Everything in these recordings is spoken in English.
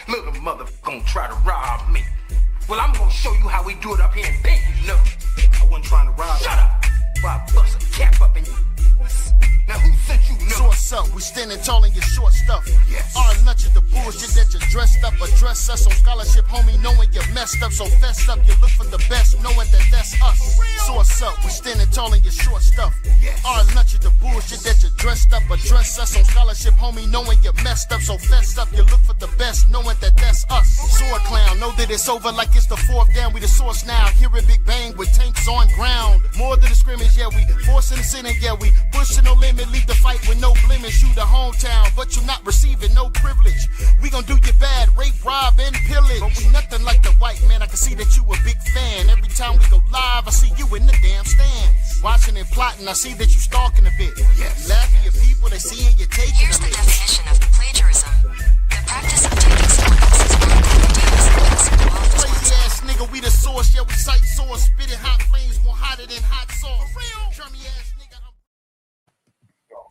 Little motherfucker gonna try to rob me. Well, I'm gonna show you how we do it up here in Benton. No, I wasn't trying to rob. Shut up! Before I bust a cap up in you. Now who sent you? No. Source up, we standing tall in your short stuff. Yes. Our lunch is the bullshit that you dressed up. Address us on scholarship, homie, knowing you messed up. So fessed up, you look for the best, knowing that that's us. Source up, we standing tall in your short stuff. Yes. Our lunch is the bullshit that you dressed up. Address us on scholarship, homie, knowing you messed up. So fessed up, you look for the best, knowing that that's us. Sword clown, know that it's over like it's the fourth down. We the source now, hear a big bang with tanks on ground. More than a scrimmage, yeah, we forcing the sin, and yeah, we pushing no limit, leave the fight with no blemish. You the hometown, but you not receiving no privilege. We gon' do you bad, rape, rob, and pillage. But we nothing like the white man. I can see that you a big fan. Every time we go live, I see you in the damn stands. Watching and plotting, I see that you stalking a bit. Yes. Laughing at people, they seeing you taking Here's a the bit. definition of plagiarism. The practice of taking someone else's work and ideas and passing them off as one's Crazy ass nigga, we the source, yeah, we cite source. Spitting hot flames more hotter than hot sauce. Chummy ass nigga,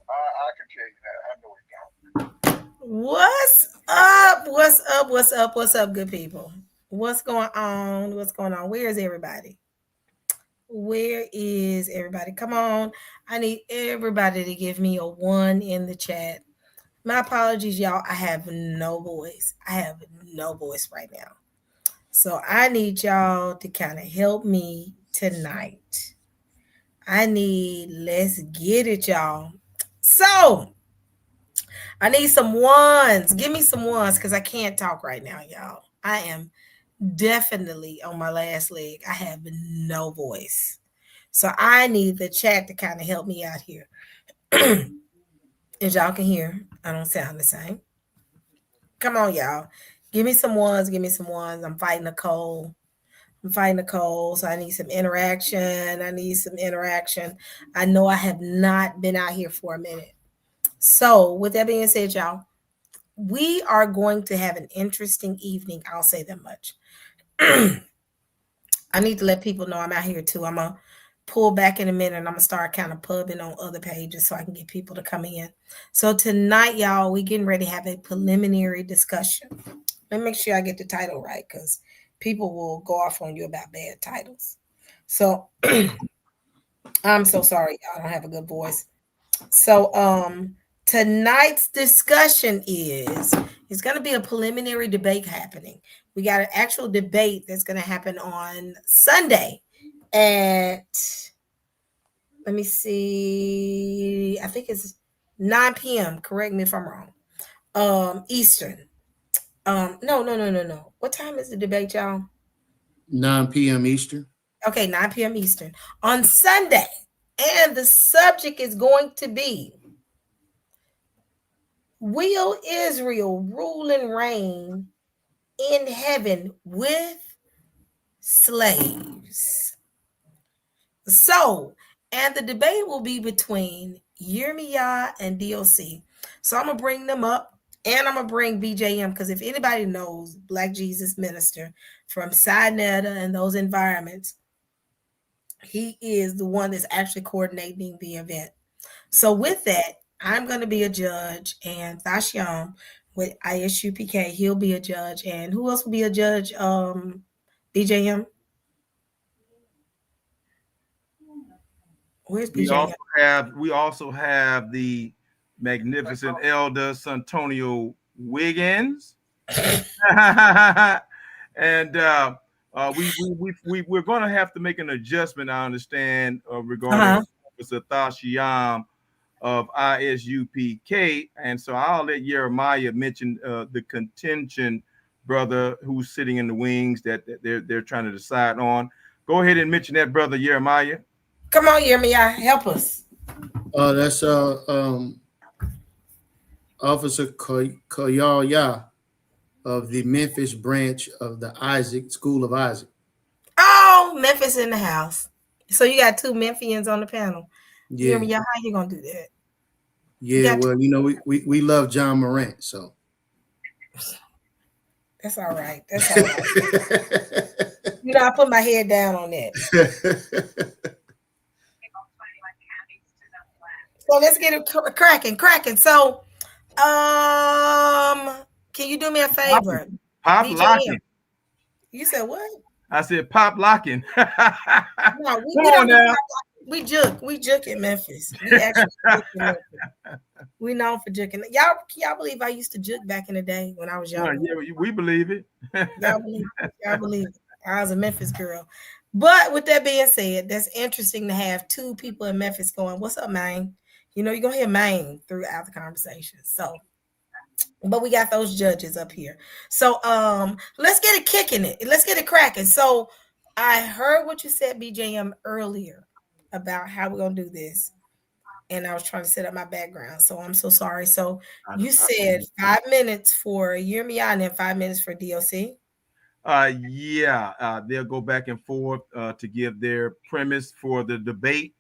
I can tell you that. I know it don't. What's up? What's up? What's up? What's up, good people? What's going on? What's going on? Where is everybody? Where is everybody? Come on. I need everybody to give me a 1 in the chat. My apologies, y'all. I have no voice. I have no voice right now. So I need y'all to kind of help me tonight. Let's get it, y'all. So I need some ones. Give me some ones because I can't talk right now, y'all. I am definitely on my last leg. I have no voice. So I need the chat to kind of help me out here. As y'all can hear, I don't sound the same. Come on, y'all. Give me some ones. Give me some ones. I'm fighting a cold. So I need some interaction. I know I have not been out here for a minute. So with that being said, y'all, we are going to have an interesting evening. I'll say that much. I need to let people know I'm out here too. I'm going to pull back in a minute and I'm going to start kind of pubbing on other pages so I can get people to come in. So tonight, y'all, we getting ready to have a preliminary discussion. Let me make sure I get the title right because people will go off on you about bad titles. So I'm so sorry. I don't have a good voice. So tonight's discussion is going to be a preliminary debate happening. We got an actual debate that's going to happen on Sunday at, let me see, I think it's 9 p.m. Correct me if I'm wrong. Eastern. No. What time is the debate, y'all? 9 p.m. Eastern. Okay, 9 p.m. Eastern on Sunday. And the subject is going to be, will Israel rule and reign in heaven with slaves? So, and the debate will be between Yirmiyah and DOC. So I'm going to bring them up. And I'm going to bring BJM because if anybody knows Black Jesus Minister from Sinetta and those environments, he is the one that's actually coordinating the event. So with that, I'm going to be a judge, and Thashiam with ISUPK, he'll be a judge. And who else will be a judge? BJM? Where's BJM? We also have the magnificent Elder Santonio Wiggins. And we're going to have to make an adjustment, I understand, regarding Officer Thashiam of ISUPK. And so I'll let Jeremiah mention the contention brother who's sitting in the wings that they're trying to decide on. Go ahead and mention that brother, Jeremiah. Come on, Jeremiah, help us. That's Officer Koyaya of the Memphis branch of the Isaac School of Isaac. Oh, Memphis in the house. So you got 2 Memphians on the panel. Yeah. Jeremiah, how you gonna do that? Yeah, well, you know, we love John Morant, so that's all right. You know, I put my head down on that. So let's get it cracking. So can you do me a favor? Pop BJM. locking. You said what? I said pop locking. No, Come on now. We juke in Memphis. We actually juke in Memphis. We known for juking. Y'all believe I used to juke back in the day when I was young? Yeah, we believe it. Y'all believe it. I was a Memphis girl. But with that being said, that's interesting to have two people in Memphis going, "What's up, man?" You know, you're gonna hear "man" throughout the conversation. So, but we got those judges up here. So let's get it kicking it. Let's get it cracking. So I heard what you said, BJM, earlier about how we're gonna do this. And I was trying to set up my background. So I'm so sorry. So you said 5 minutes for Yermia and then 5 minutes for DOC. They'll go back and forth to give their premise for the debate.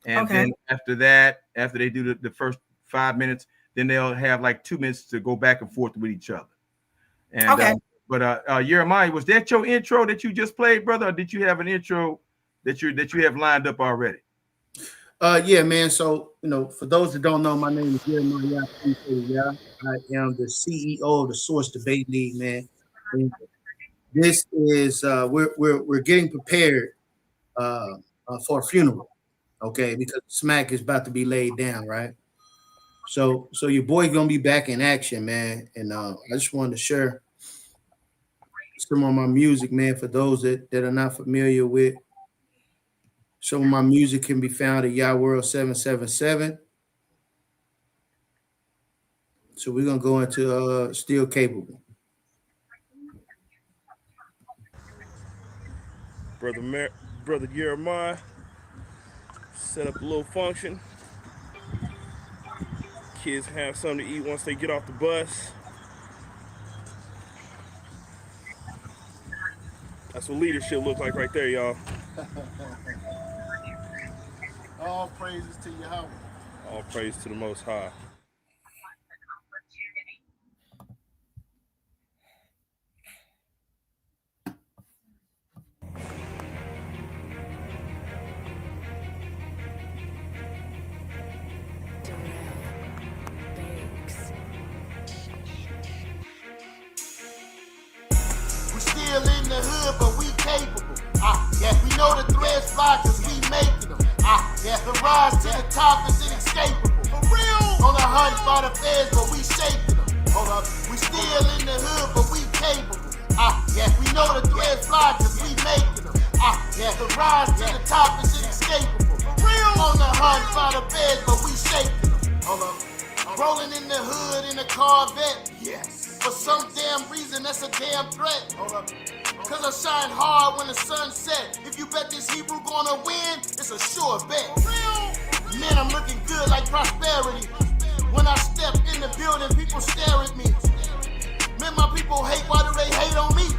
And then after that, after they do the first 5 minutes, then they'll have like 2 minutes to go back and forth with each other. And Jeremiah, was that your intro that you just played, brother? Or did you have an intro that you have lined up already? Yeah, man. So, for those that don't know, my name is Jeremiah. I am the CEO of the Source Debate League, man. And this is we're getting prepared for a funeral, okay? Because smack is about to be laid down, right? So your boy gonna be back in action, man. And I just wanted to share some of my music, man, for those that are not familiar with. Some of my music can be found at World 777. So we're gonna go into Still Capable. Brother Jeremiah set up a little function. Kids have something to eat once they get off the bus. That's what leadership looks like right there, y'all. All praises to Yahweh. All praise to the Most High. Still in the hood, but we capable. We know the threads fly cause we making them. The rise to the top is inescapable. For real! On the hunt by the feds, but we shaking them. Hold up, we still in the hood, but we capable. We know the threads fly cause we making them. The rise to the top is inescapable. For real! On the hunt by the feds, but we shaking them. Hold up, rolling in the hood in a Corvette. Yes. For some damn reason, that's a damn threat. Hold up. Cause I shine hard when the sun set. If you bet this Hebrew gonna win, it's a sure bet. Man, I'm looking good like prosperity. When I step in the building, people stare at me. Man, my people hate, why do they hate on me?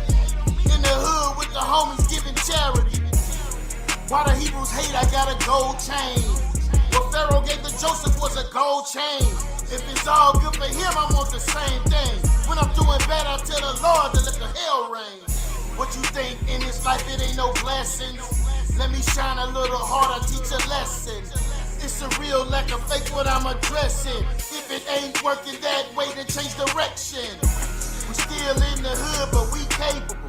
In the hood with the homies giving charity. Why the Hebrews hate, I got a gold chain. What Pharaoh gave to Joseph was a gold chain. If it's all good for him, I want the same thing. When I'm doing bad, I tell the Lord to let the hell rain. What you think in this life, it ain't no blessings. Let me shine a little harder, teach a lesson. It's a real lack of faith what I'm addressing. If it ain't working that way, then change direction. We still in the hood, but we capable.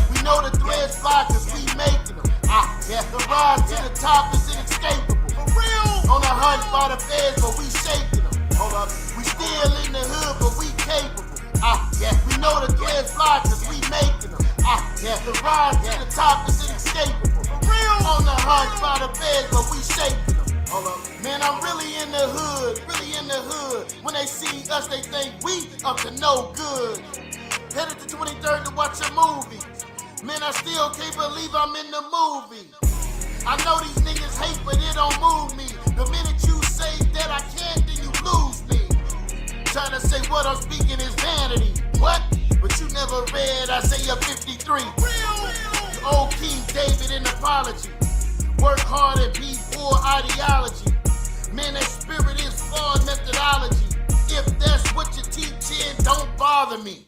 We know the threads fly cause we making them. The rise to the top is inescapable. For real! On the hunt by the feds, but we shaking them. Hold up, we still in the hood, but we capable. We know the threads fly cause we making them. The rise to the top is inescapable. For real! On the hunt by the feds, but we shaking them. Hold up, man, I'm really in the hood, really in the hood. When they see us, they think we up to no good. Headed to 23rd to watch a movie. Man, I still can't believe I'm in the movie. I know these niggas hate, but it don't move me. The minute you say that I can't, then you lose me. Trying to say what I'm speaking is vanity. What? But you never read Isaiah 53. Real. Old King David in apology. Work hard and be poor ideology. Man, that spirit is flawed methodology. If that's what you're teaching, don't bother me.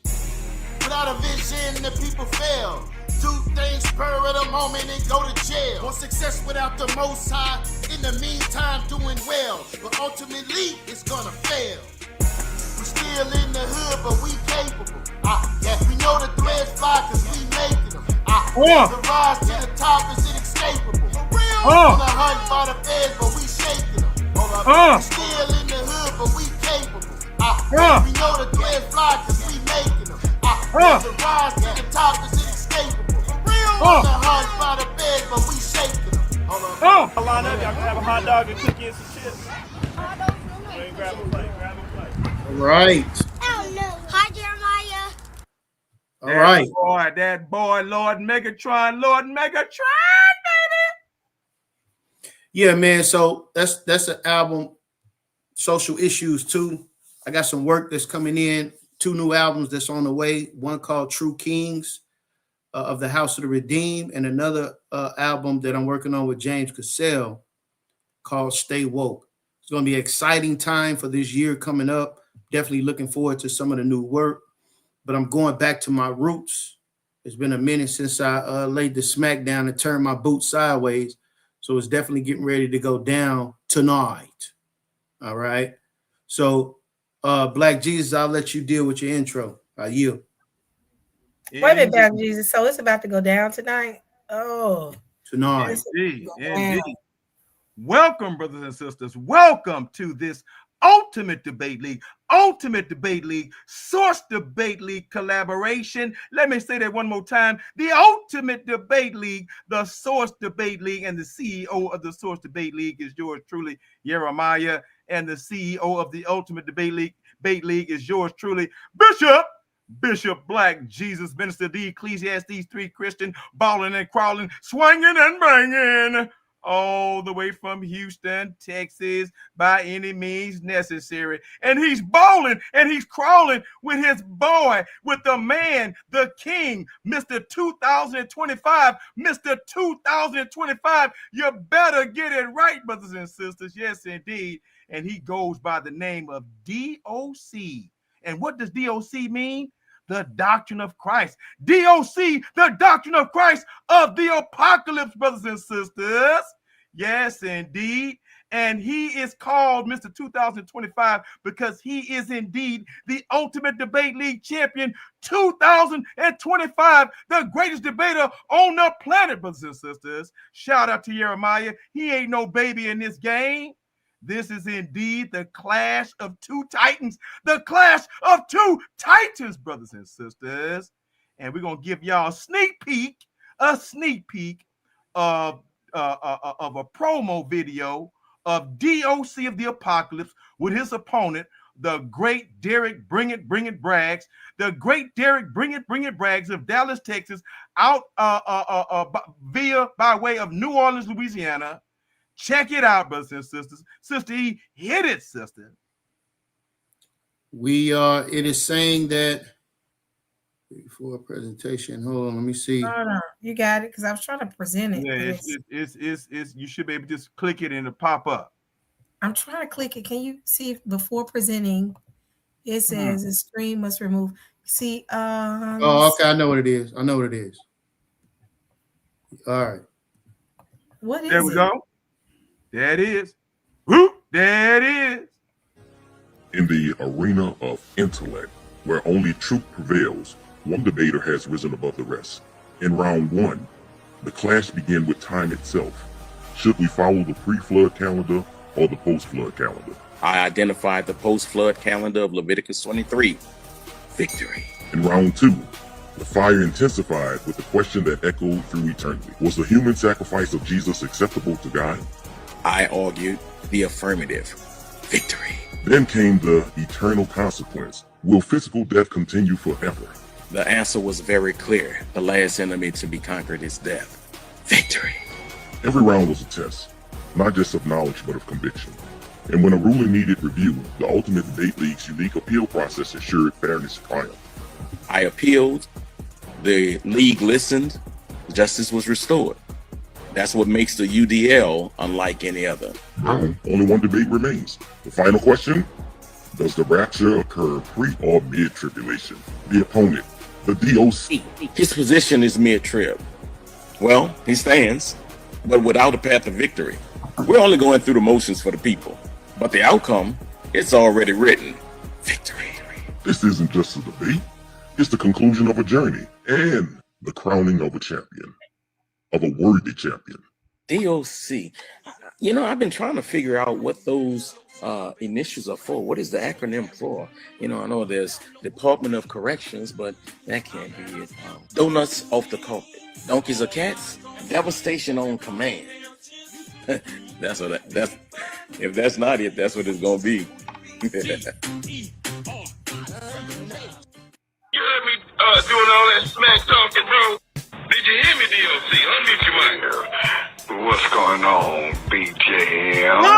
Without a vision, the people fail. Do things spur of the moment and go to jail. Want success without the Most High. In the meantime, doing well. But ultimately, it's gonna fail. We still in the hood, but we capable. We know the threads fly cause we making them. The rise to the top is inescapable. On the hunt by the feds, but we shaking them. We still in the hood, but we capable. We know the threads fly cause we making them. The rise to the top is inescapable. On the hunt by the feds, but we shaking them. Line up, y'all can have a hot dog and cookie and some chips. Grab a plate. All right. Oh no. Hi, Jeremiah. All right. That boy, Lord Megatron, baby. Yeah, man. So that's an album, Social Issues 2. I got some work that's coming in, 2 new albums that's on the way. One called True Kings of the House of the Redeemed, and another album that I'm working on with James Cassell called Stay Woke. It's going to be an exciting time for this year coming up. Definitely looking forward to some of the new work, but I'm going back to my roots. It's been a minute since I laid the smack down and turned my boots sideways. So it's definitely getting ready to go down tonight. All right. So Black Jesus, I'll let you deal with your intro. I yield. Wait a minute, Black Jesus. So it's about to go down tonight? Oh. Tonight. Indeed. Welcome, brothers and sisters. Welcome to this Ultimate Debate League, Source Debate League collaboration. Let me say that one more time. The Ultimate Debate League, the Source Debate League, and the CEO of the Source Debate League is yours truly, Jeremiah, and the CEO of the Ultimate Debate League is yours truly, Bishop Black Jesus, Minister D, Ecclesiastes 3 Christian, balling and crawling, swinging and banging, all the way from Houston, Texas, by any means necessary. And he's balling and he's crawling with his boy, with the man, the king, Mr. 2025, Mr. 2025. You better get it right, brothers and sisters. Yes, indeed. And he goes by the name of DOC. And what does DOC mean? The doctrine of Christ. DOC, the doctrine of Christ of the apocalypse, brothers and sisters. Yes, indeed. And he is called Mr. 2025 because he is indeed the Ultimate Debate League champion 2025, the greatest debater on the planet, brothers and sisters. Shout out to Jeremiah. He ain't no baby in this game. This is indeed the clash of 2 titans, the clash of 2 titans, brothers and sisters. And we're going to give y'all a sneak peek of a promo video of DOC of the Apocalypse with his opponent, the great Derek Bring It Braggs, the great Derek Bring It Braggs of Dallas, Texas, out by way of New Orleans, Louisiana. Check it out, brothers and sisters. Sister E, hit it, sister. It is saying that before a presentation. Hold on, let me see. No, you got it, because I was trying to present it. Yeah, it's you should be able to just click it and it'll pop up. I'm trying to click it. Can you see if before presenting it says the stream must remove? See, oh, okay, I know what it is. All right. What is it? There we go. There it is. Whoop, there it is. In the arena of intellect, where only truth prevails, one debater has risen above the rest. In round 1, the clash began with time itself. Should we follow the pre-flood calendar or the post-flood calendar? I identified the post-flood calendar of Leviticus 23. Victory. In round 2, the fire intensified with the question that echoed through eternity. Was the human sacrifice of Jesus acceptable to God? I argued the affirmative. Victory. Then came the eternal consequence. Will physical death continue forever? The answer was very clear. The last enemy to be conquered is death. Victory. Every round was a test, not just of knowledge, but of conviction. And when a ruling needed review, the Ultimate Debate League's unique appeal process ensured fairness triumphed. I appealed, the league listened, justice was restored. That's what makes the UDL unlike any other. Now, only one debate remains. The final question: does the rapture occur pre or mid-tribulation? The opponent, the DOC. His position is mid-trib. Well, he stands, but without a path of victory. We're only going through the motions for the people. But the outcome, it's already written. Victory. This isn't just a debate. It's the conclusion of a journey and the crowning of a champion, of a worthy champion. DOC. You know, I've been trying to figure out what those initials are for. What is the acronym for? You know, I know there's Department of Corrections, but that can't be it. Donuts off the carpet. Donkeys or cats? Devastation on command. That's if that's not it, that's what it's gonna be. You heard me doing all that smack talking, bro? Did you hear me, DOC? Unmute your mic. What's going on, BJM? Oh,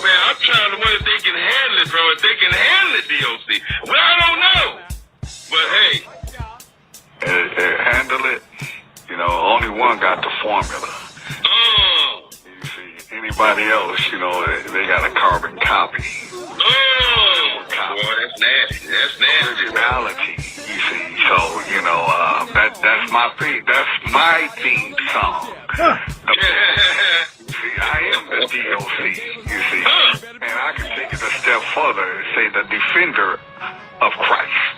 man, I'm trying to wonder if they can handle it, bro. If they can handle it, DOC. Well, I don't know. But, hey. Handle it. You know, only one got the formula. Oh. You see, anybody else, you know, they got a carbon copy. Oh. Boy, that's nasty. That's nasty. Originality, you see. So, you know, that's my theme. That's my theme song. See, I am the DOC, you see. And I can take it a step further and say the defender of Christ.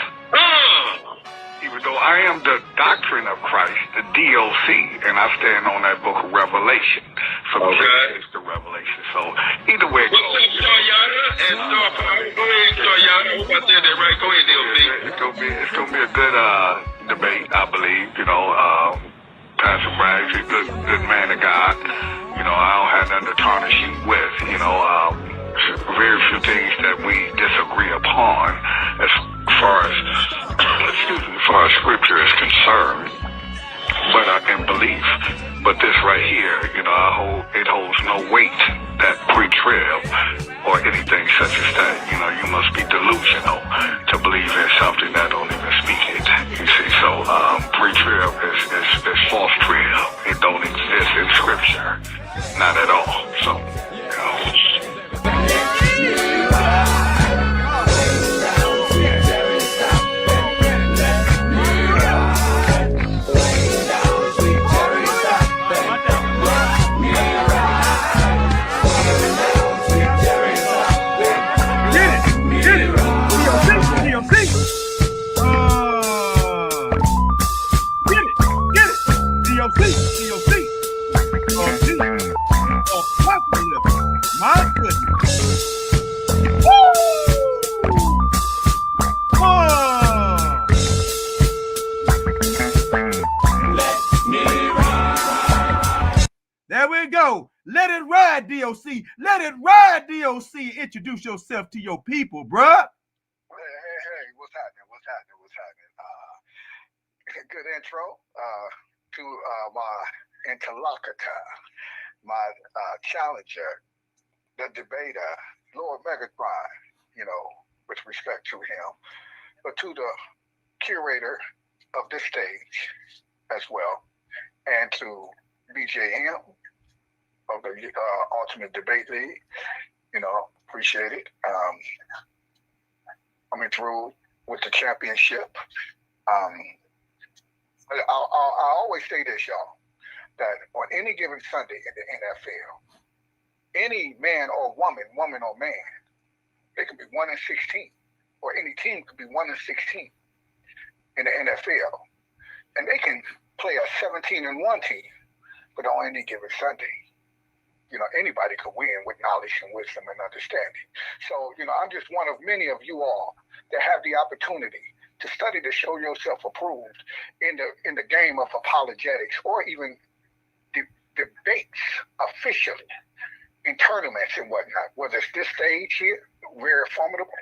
Even though I am the doctrine of Christ, the DOC, and I stand on that book of Revelation. From Genesis to Revelation. So either way it goes. What's up, Star Yada and Star Power? Go ahead, Star Yada. I hope I said that right. Go ahead, DOC. It's gonna be a good debate, I believe. You know, Pastor Bragg, he's a good man of God. You know, I don't have nothing to tarnish him with. You know, very few things that we disagree upon as far as scripture is concerned, but in belief. But this right here, you know, it holds no weight, that pre-trib or anything such as that. You know, you must be delusional to believe in something that don't even speak it. You see, so pre-trib is false trib. It don't exist in scripture, not at all. So, you know. My goodness. Woo! There we go. Let it ride, DOC. Let it ride, DOC. Introduce yourself to your people, bruh. Hey, what's happening? Good intro to my interlocutor, my challenger, the debater, Lord Megatron, you know, with respect to him, but to the curator of this stage as well, and to BJM of the Ultimate Debate League, you know, appreciate it. Coming through with the championship. I always say this, y'all, that on any given Sunday in the NFL, any man or woman or man, they could be 1-16, or any team could be 1-16 in the NFL, and they can play a 17-1 team, but on any given Sunday, you know, anybody could win with knowledge and wisdom and understanding. So, you know, I'm just one of many of you all that have the opportunity to study to show yourself approved in the game of apologetics, or even debates officially in tournaments and whatnot, whether it's this stage here, very formidable,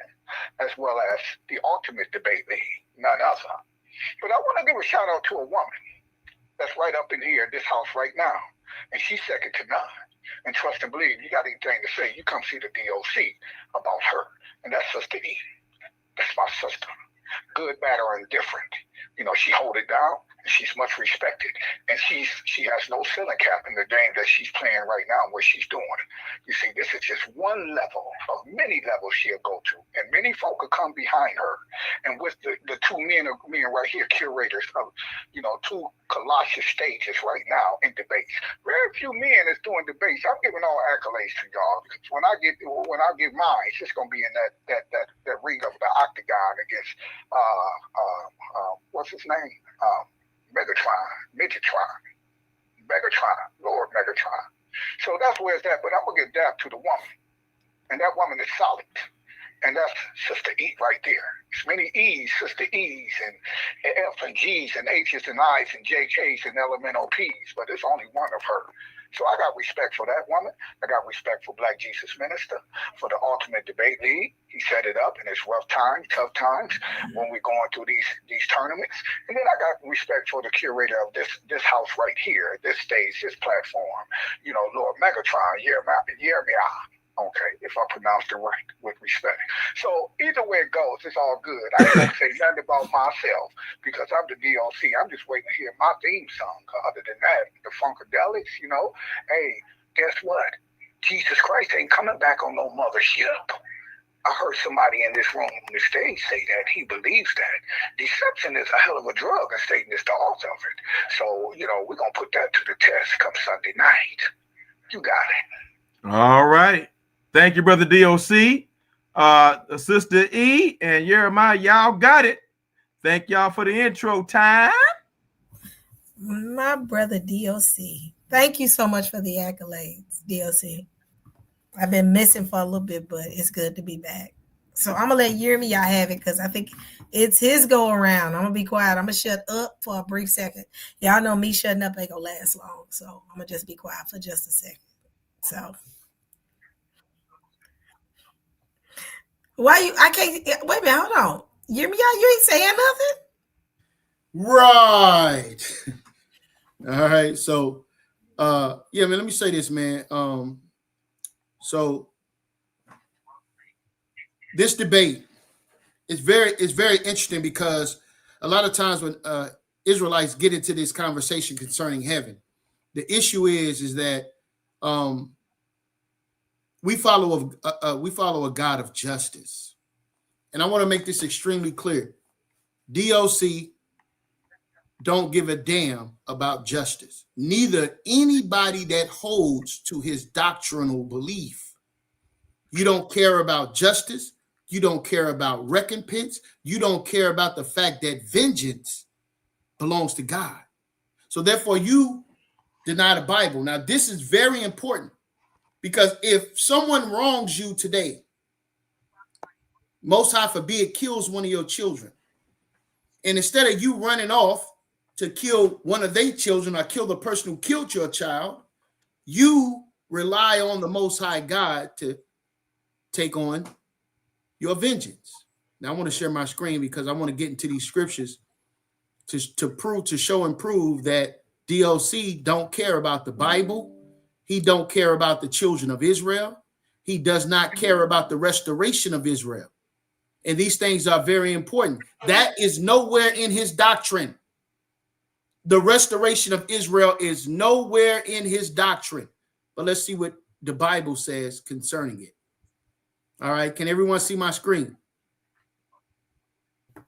as well as the Ultimate Debate League, none other. But I want to give a shout out to a woman that's right up in here, this house right now, and she's second to none. And trust and believe, you got anything to say, you come see the DOC about her, and that's Sister E. That's my sister. Good, bad, or indifferent. You know, she hold it down, She's much respected, and she has no ceiling cap in the game that she's playing right now. What she's doing, you see, this is just one level of many levels she'll go to, and many folk will come behind her. And with the two men right here, curators of two colossus stages right now in debates. Very few men is doing debates. I'm giving all accolades to y'all because when I give mine, it's just gonna be in that ring of the octagon against what's his name? Megatron, Lord Megatron. So that's where it's at. But I'm gonna get down to the woman, and that woman is solid, and that's Sister E right there. It's many E's, Sister E's, and F and G's, and H's and I's, and JK's, and elemental P's, but it's only one of her. So I got respect for that woman. I got respect for Black Jesus Minister, for the Ultimate Debate League. He set it up in his rough times, tough times, when we're going through these tournaments. And then I got respect for the curator of this house right here, this stage, this platform. Lord Megatron, Yermia. Okay, if I pronounced it right, with respect. So either way it goes, it's all good. I can't say nothing about myself because I'm the DOC. I'm just waiting to hear my theme song. Other than that, the Funkadelics, hey, guess what? Jesus Christ ain't coming back on no mothership. I heard somebody in this room on the stage say that. He believes that. Deception is a hell of a drug, and Satan is the author of it. So, we're going to put that to the test come Sunday night. You got it. All right. Thank you, Brother DOC. Sister E and Jeremiah, y'all got it. Thank y'all for the intro time. My brother DOC. Thank you so much for the accolades, DOC. I've been missing for a little bit, but it's good to be back. So I'm going to let Jeremiah have it because I think it's his go around. I'm going to be quiet. I'm going to shut up for a brief second. Y'all know me shutting up ain't going to last long. So I'm going to just be quiet for just a second. So. Why I can't wait a minute, hold on. Jeremiah, you ain't saying nothing? Right. All right. So man, let me say this, man. So this debate is very interesting because a lot of times when Israelites get into this conversation concerning heaven, the issue is that we follow a God of justice. And I want to make this extremely clear. DOC don't give a damn about justice. Neither anybody that holds to his doctrinal belief. You don't care about justice. You don't care about recompense. You don't care about the fact that vengeance belongs to God. So therefore, you deny the Bible. Now, this is very important. Because if someone wrongs you today, Most High forbid kills one of your children, and instead of you running off to kill one of their children or kill the person who killed your child, you rely on the Most High God to take on your vengeance. Now, I want to share my screen because I want to get into these scriptures to show and prove that DOC don't care about the Bible. He don't care about the children of Israel. He does not care about the restoration of Israel. And these things are very important. That is nowhere in his doctrine. The restoration of Israel is nowhere in his doctrine. But let's see what the Bible says concerning it. All right. Can everyone see my screen?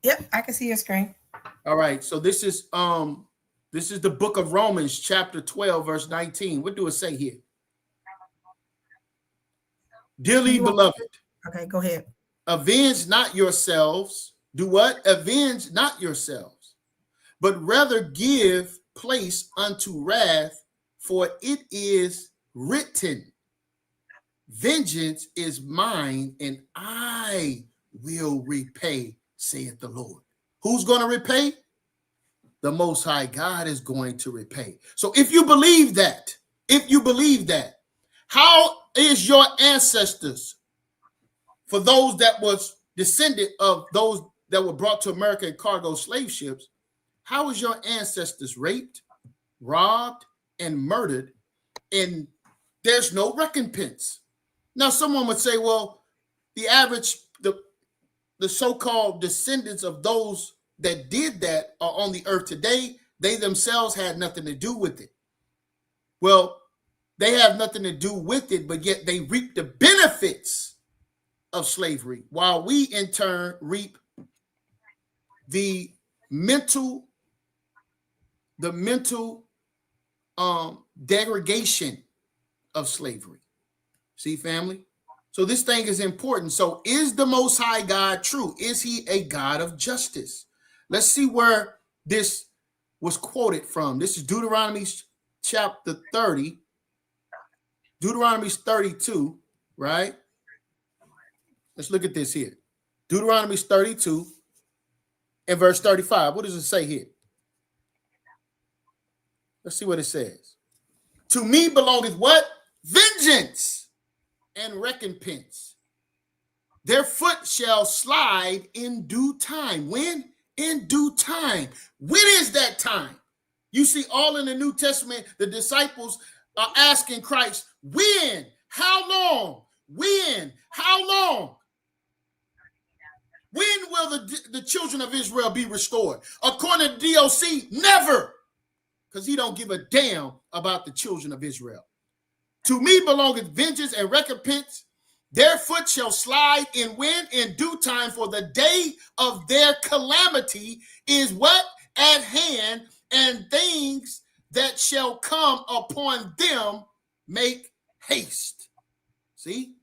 Yep, I can see your screen. All right. So this is the book of Romans, chapter 12, verse 19. What do it say here? Dearly beloved. Okay, go ahead. Avenge not yourselves. Do what? Avenge not yourselves, but rather give place unto wrath, for it is written, vengeance is mine, and I will repay, saith the Lord. Who's going to repay? The Most High God is going to repay. So if you believe that, how is your ancestors, for those that was descendant of those that were brought to America in cargo slave ships, how is your ancestors raped, robbed, and murdered, and there's no recompense? Now, someone would say, well, the average, the so-called descendants of those that did that are on the earth today. they themselves had nothing to do with it. Well, they have nothing to do with it, but yet they reap the benefits of slavery, while we in turn reap the mental degradation of slavery. See, family? So this thing is important. So is the Most High God true? Is he a God of justice? Let's see where this was quoted from. This is Deuteronomy chapter 30, Deuteronomy 32, right? Let's look at this here. Deuteronomy 32 and verse 35. What does it say here? Let's see what it says. To me belongeth what? Vengeance and recompense. Their foot shall slide in due time. When? In due time. When is that time? You see, all in the New Testament, the disciples are asking Christ, when? How long? When? How long? When will the children of Israel be restored? According to DOC, never. Because he don't give a damn about the children of Israel. To me belongeth vengeance and recompense. Their foot shall slide in when? In due time, for the day of their calamity is what? At hand, and things that shall come upon them make haste. See?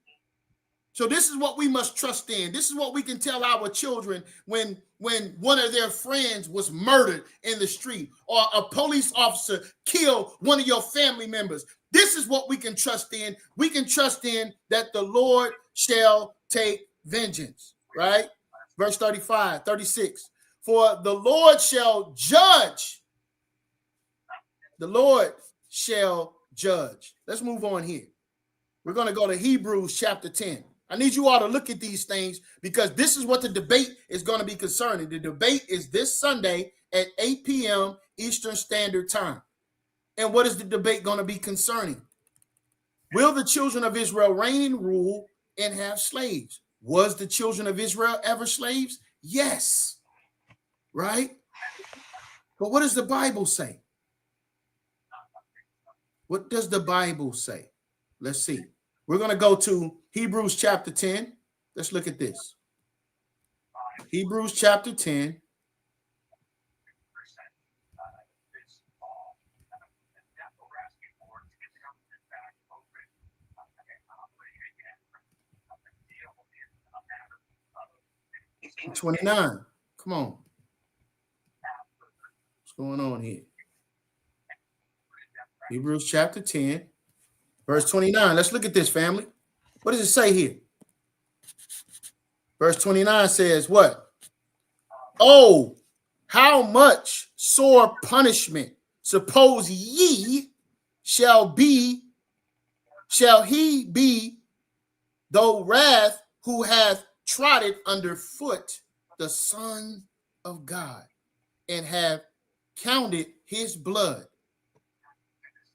So this is what we must trust in. This is what we can tell our children when one of their friends was murdered in the street, or a police officer killed one of your family members. This is what we can trust in. We can trust in that the Lord shall take vengeance, right? Verse 35, 36. For the Lord shall judge. The Lord shall judge. Let's move on here. We're going to go to Hebrews chapter 10. I need you all to look at these things, because this is what the debate is going to be concerning. The debate is this Sunday at 8 p.m. Eastern Standard Time. And what is the debate going to be concerning? Will the children of Israel reign, rule, and have slaves? Was the children of Israel ever slaves? Yes. Right? But what does the Bible say? What does the Bible say? Let's see. We're going to go to Hebrews chapter 10. Let's look at this. Hebrews chapter 10. Verse 29. Come on. What's going on here? Hebrews chapter 10. Verse 29. Let's look at this, family. What does it say here? Verse 29 says what? Oh, how much sore punishment suppose ye shall he be, though wrath, who hath trodden under foot the Son of God, and have counted his blood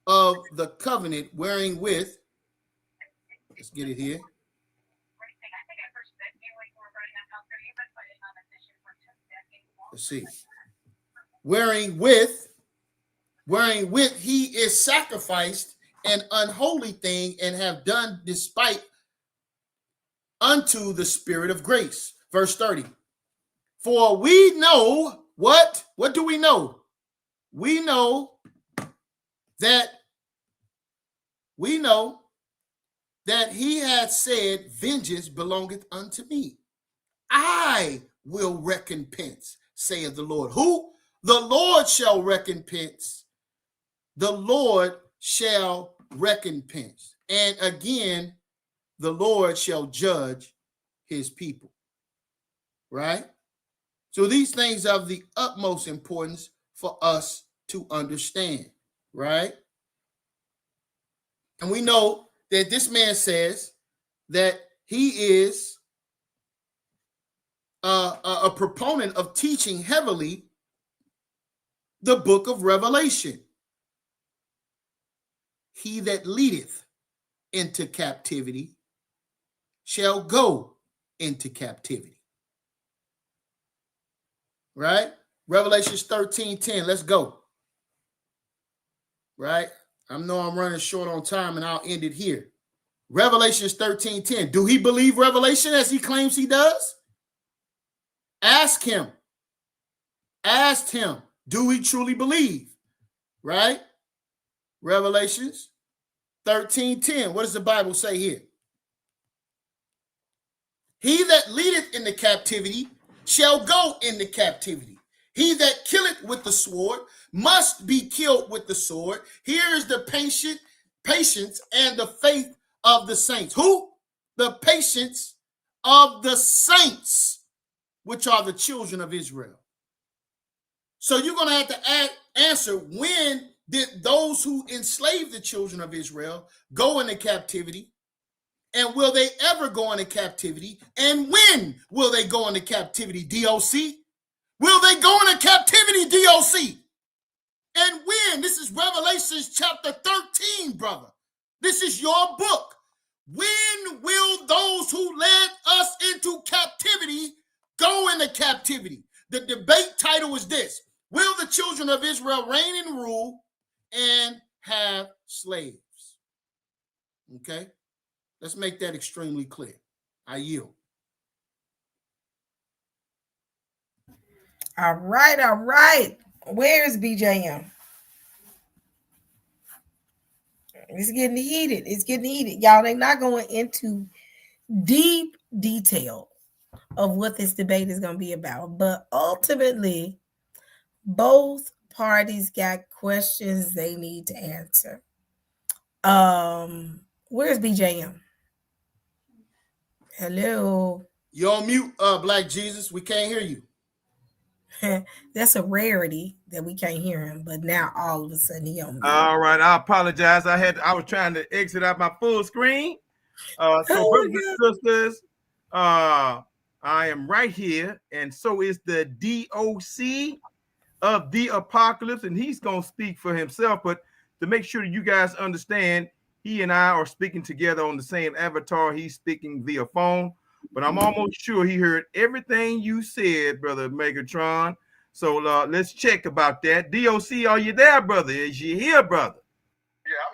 of the covenant wearing with, let's get it here. Let's see. Wearing with he is sacrificed an unholy thing, and have done despite unto the Spirit of grace. Verse 30. For we know what? What do we know? We know that he hath said, vengeance belongeth unto me. I will recompense, saith the Lord. Who? The Lord shall recompense. The Lord shall recompense. And again, the Lord shall judge his people. Right? So these things are of the utmost importance for us to understand. Right? And we know that this man says that he is a proponent of teaching heavily the book of Revelation. He that leadeth into captivity shall go into captivity. Right? Revelation 13:10. Let's go. right? I know I'm running short on time, and I'll end it here. Revelations 13:10. Do he believe Revelation as he claims he does? Ask him. Ask him. Do he truly believe? Right? Revelations 13:10. What does the Bible say here? He that leadeth into captivity shall go into captivity. He that killeth with the sword must be killed with the sword. Here is the patience and the faith of the saints. Who? The patience of the saints, which are the children of Israel. So you're going to have to answer, when did those who enslaved the children of Israel go into captivity? And will they ever go into captivity? And when will they go into captivity, DOC? Will they go into captivity, DOC? And when? This is Revelation chapter 13, brother. This is your book. When will those who led us into captivity go into captivity? The debate title is this: will the children of Israel reign and rule and have slaves? Okay? Let's make that extremely clear. I yield. All right, all right. Where's BJM? It's getting heated. It's getting heated. Y'all, they're not going into deep detail of what this debate is going to be about. But ultimately, both parties got questions they need to answer. Where's BJM? Hello. You're on mute, Black Jesus. We can't hear you. That's a rarity that we can't hear him, but now all of a sudden he on mute. All right, I apologize. I was trying to exit out my full screen. So brothers and sisters, I am right here, and so is the DOC of the apocalypse, and he's gonna speak for himself. But to make sure you guys understand, he and I are speaking together on the same avatar. He's speaking via phone, but I'm almost sure he heard everything you said, brother Megatron. So let's check about that. DOC, are you there, brother? Is you here, brother? Yeah, I'm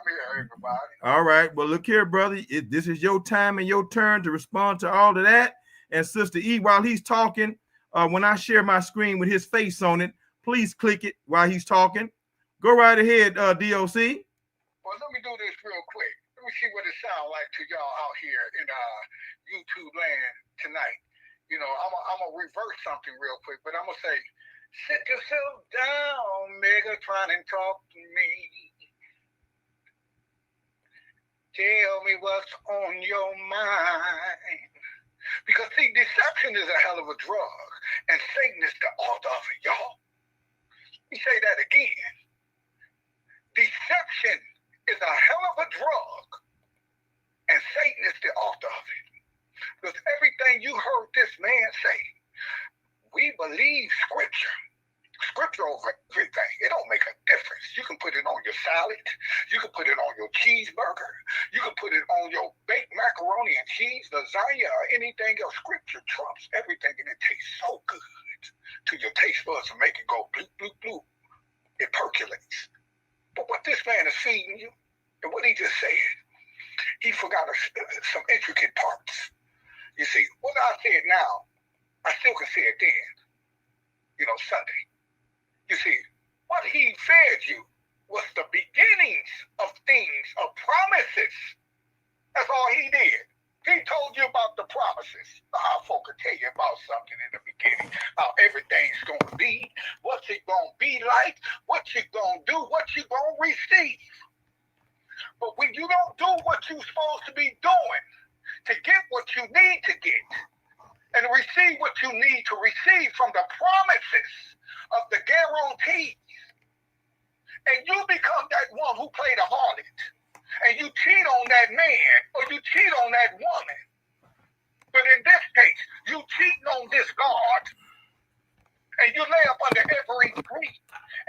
here, everybody. All right. Well, look here, brother. This is your time and your turn to respond to all of that. And Sister E, while he's talking, when I share my screen with his face on it, please click it while he's talking. Go right ahead, DOC. Well, let me do this real quick. Let me see what it sounds like to y'all out here in YouTube land tonight. You know, I'm gonna reverse something real quick, but I'm gonna say, sit yourself down, Megatron, and talk to me. Tell me what's on your mind. Because, see, deception is a hell of a drug, and Satan is the author of it, y'all. Let me say that again. Deception is a hell of a drug, and Satan is the author of it. Because everything you heard this man say, we believe Scripture. Scripture over everything. It don't make a difference. You can put it on your salad. You can put it on your cheeseburger. You can put it on your baked macaroni and cheese, lasagna, or anything else. Scripture trumps everything, and it tastes so good to your taste buds and make it go bloop, bloop, bloop. It percolates. But what this man is feeding you, and what he just said, he forgot some intricate parts. You see, what I said now, I still can say it then. You know, Sunday. You see, what he fed you was the beginnings of things, of promises. That's all he did. He told you about the promises. How folk could tell you about something in the beginning, how everything's going to be, what's it going to be like, what you going to do, what you going to receive. But when you don't do what you're supposed to be doing to get what you need to get and receive what you need to receive from the promises of the guarantees, and you become that one who played a harlot, and you cheat on that man or you cheat on that woman, but in this case, you cheating on this God, and you lay up under every tree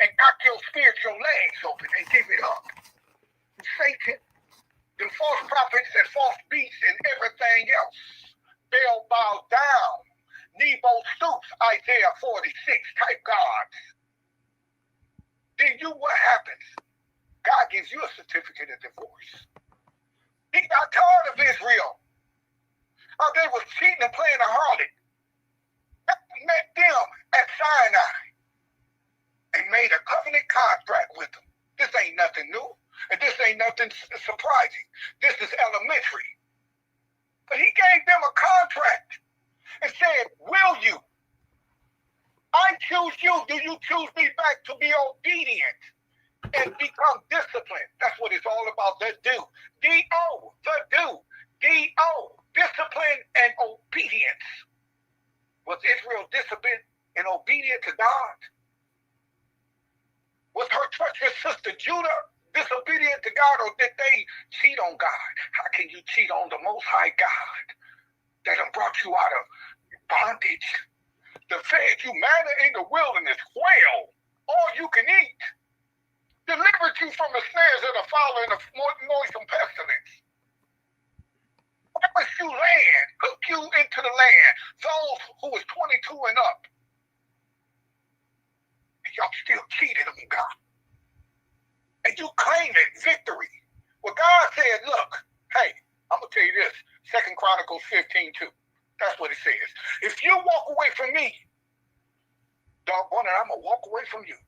and got your spiritual legs open and give it up. Satan, the false prophets and false beasts and everything else, they'll bow down. Nebo stoops, Isaiah 46 type gods. Then what happens? God gives you a certificate of divorce. He got tired of Israel. How they was cheating and playing a harlot. God met them at Sinai and made a covenant contract with them. This ain't nothing new, and this ain't nothing surprising. This is elementary. But he gave them a contract and said, will you? I choose you. Do you choose me back to be obedient and become disciplined? That's what it's all about, the do. D-O, the do. D-O, discipline and obedience. Was Israel disciplined and obedient to God? Was her treacherous sister Judah disobedient to God, or did they cheat on God? How can you cheat on the Most High God that done brought you out of bondage? The fed you manna in the wilderness, quail, all you can eat. Delivered you from the snares of the fowler and the noisome pestilence. Promised you land, hook you into the land, those who was 22 and up. And y'all still cheated on God. And you claiming victory. Well, God said, look, hey, I'm going to tell you this, 2 Chronicles 15:2. That's what it says. If you walk away from me, doggone it, I'm going to walk away from you.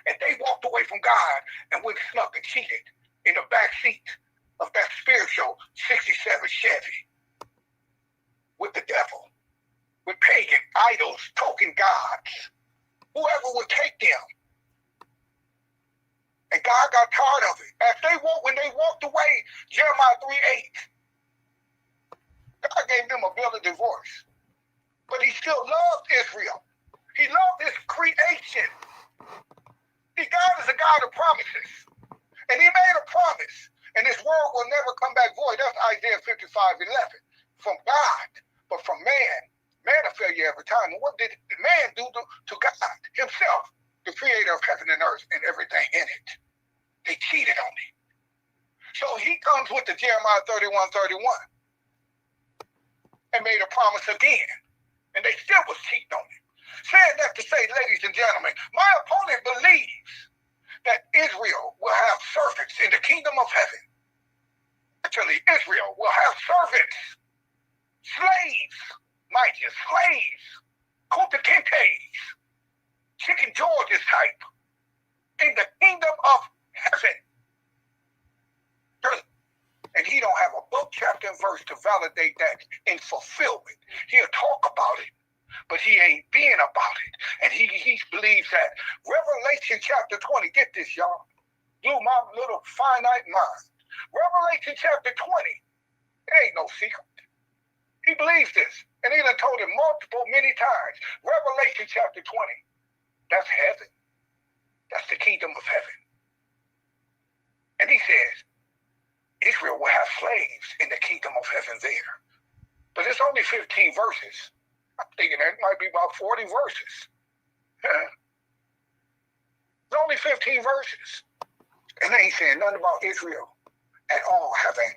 And they walked away from God and went snuck and cheated in the back seat of that spiritual 67 Chevy with the devil, with pagan idols, token gods, whoever would take them. And God got tired of it. When they walked away, Jeremiah 3:8, God gave them a bill of divorce. But he still loved Israel. He loved his creation. See, God is a God of promises. And he made a promise. And his word will never come back void. That's Isaiah 55:11. From God, but from man. Man will fail you every time. And what did man do to God himself, the creator of heaven and earth and everything in it? They cheated on him. So he comes with the Jeremiah 31:31 and made a promise again. And they still was cheating on him. Saying that to say, ladies and gentlemen, my opponent believes that Israel will have servants in the kingdom of heaven. Actually, Israel will have servants, slaves, mind you, slaves, Kunta Kintes, Chicken George's type, in the kingdom of heaven. And he don't have a book, chapter, and verse to validate that in fulfillment. He'll talk about it, but he ain't being about it. And he believes that Revelation chapter 20, get this, y'all, blew my little finite mind. Revelation chapter 20, it ain't no secret. He believes this, and he done told it many times. Revelation chapter 20, that's heaven. That's the kingdom of heaven. And he says, Israel will have slaves in the kingdom of heaven there. But it's only 15 verses. I'm thinking that might be about 40 verses. It's only 15 verses. And they ain't saying nothing about Israel at all having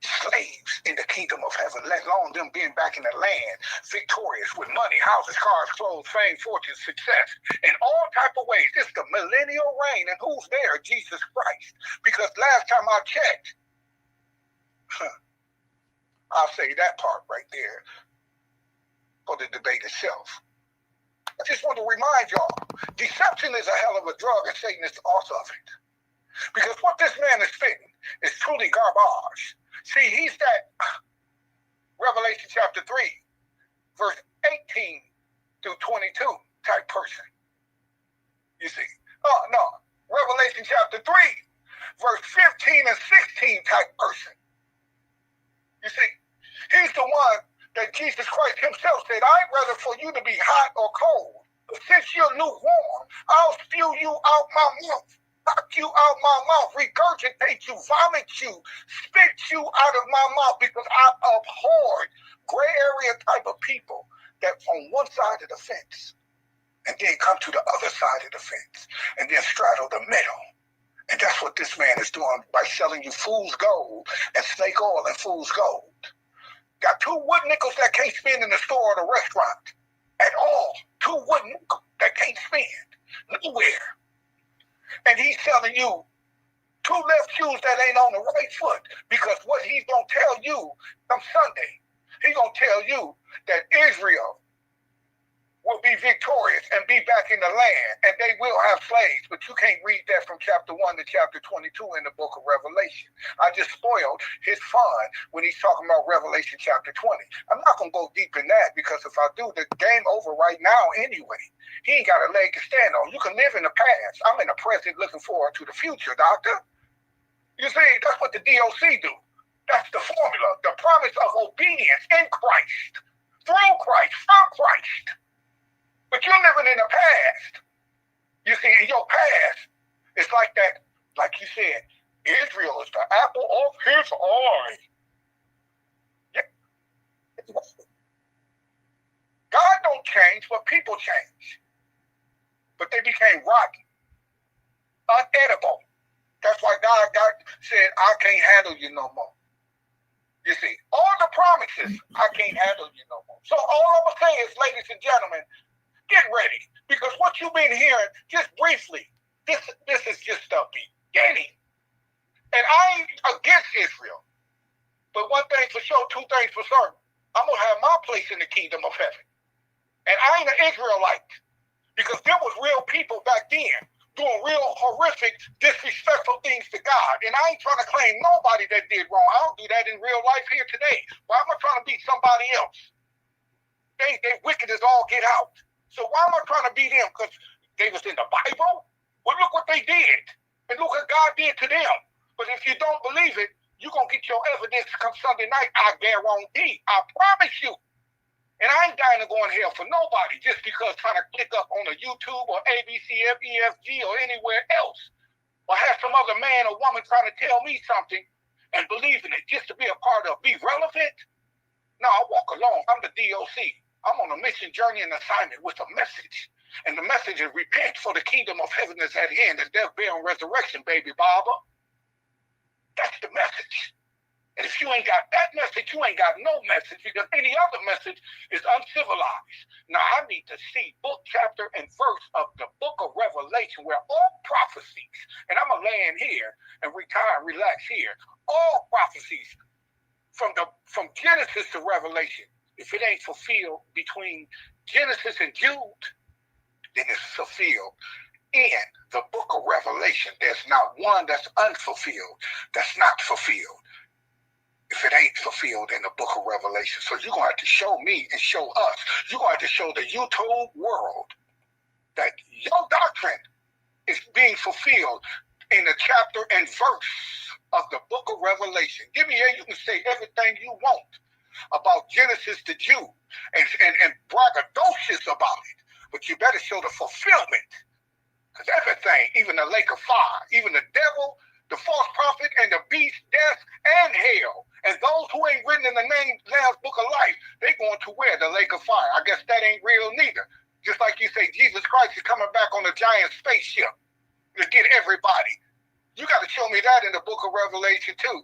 slaves in the kingdom of heaven, let alone them being back in the land, victorious with money, houses, cars, clothes, fame, fortune, success, in all type of ways. It's the millennial reign, and who's there? Jesus Christ. Because last time I checked, I'll say that part right there for the debate itself. I just want to remind y'all, deception is a hell of a drug, and Satan is the author of it. Because what this man is spitting is truly garbage. See, he's that Revelation chapter 3, verse 18 through 22 type person. You see? Oh, no. Revelation chapter 3, verse 15 and 16 type person. You see? He's the one that Jesus Christ himself said, I'd rather for you to be hot or cold. But since you're lukewarm, I'll spew you out my mouth. Knock you out my mouth, regurgitate you, vomit you, spit you out of my mouth, because I abhorred gray area type of people that on one side of the fence and then come to the other side of the fence and then straddle the middle. And that's what this man is doing by selling you fool's gold and snake oil and fool's gold. Got 2 wood nickels that can't spend in the store or the restaurant at all. 2 wood nickels that can't spend nowhere. And he's telling you 2 left shoes that ain't on the right foot. Because what he's going to tell you come Sunday, he's going to tell you that Israel will be victorious and be back in the land, and they will have slaves. But you can't read that from chapter 1 to chapter 22 in the book of Revelation. I just spoiled his fun when he's talking about Revelation chapter 20. I'm not going to go deep in that, because if I do, the game over right now anyway. He ain't got a leg to stand on. You can live in the past. I'm in the present looking forward to the future, doctor. You see, that's what the DOC do. That's the formula, the promise of obedience in Christ, through Christ, from Christ. But you're living in the past. You see, in your past, it's like that, like you said, Israel is the apple of his eye. Yeah. God don't change, but people change. But they became rotten, unedible. That's why God said, I can't handle you no more. You see, all the promises, I can't handle you no more. So all I'm going to say is, ladies and gentlemen, get ready, because what you've been hearing, just briefly, this is just the beginning. And I ain't against Israel, but one thing for sure, 2 things for certain. I'm going to have my place in the kingdom of heaven. And I ain't an Israelite, because there was real people back then doing real horrific, disrespectful things to God. And I ain't trying to claim nobody that did wrong. I don't do that in real life here today. Why am I trying to be somebody else? They wicked as all get out. So why am I trying to be them? Because they was in the Bible? Well, look what they did. And look what God did to them. But if you don't believe it, you're going to get your evidence come Sunday night. I guarantee. I promise you. And I ain't dying to go in hell for nobody just because trying to click up on a YouTube or ABCFEFG or anywhere else. Or have some other man or woman trying to tell me something and believe in it just to be a part of, be relevant. No, I walk alone. I'm the DOC. I'm on a mission, journey, and assignment with a message. And the message is repent, for the kingdom of heaven is at hand, and death, burial, and resurrection, baby Baba. That's the message. And if you ain't got that message, you ain't got no message, because any other message is uncivilized. Now, I need to see book, chapter, and verse of the book of Revelation, where all prophecies, and I'm going to land here and retire and relax here, all prophecies from Genesis to Revelation, if it ain't fulfilled between Genesis and Jude, then it's fulfilled in the book of Revelation. There's not one that's unfulfilled, that's not fulfilled, if it ain't fulfilled in the book of Revelation. So you're going to have to show me and show us. You're going to have to show the YouTube world that your doctrine is being fulfilled in the chapter and verse of the book of Revelation. Give me here, you can say everything you want about Genesis to Jude and braggadocious about it, but you better show the fulfillment, because everything, even the lake of fire, even the devil, the false prophet, and the beast, death, and hell, and those who ain't written in the Lamb's book of life, they going to where? The lake of fire. I guess that ain't real neither. Just like you say, Jesus Christ is coming back on a giant spaceship to get everybody. You got to show me that in the book of Revelation too.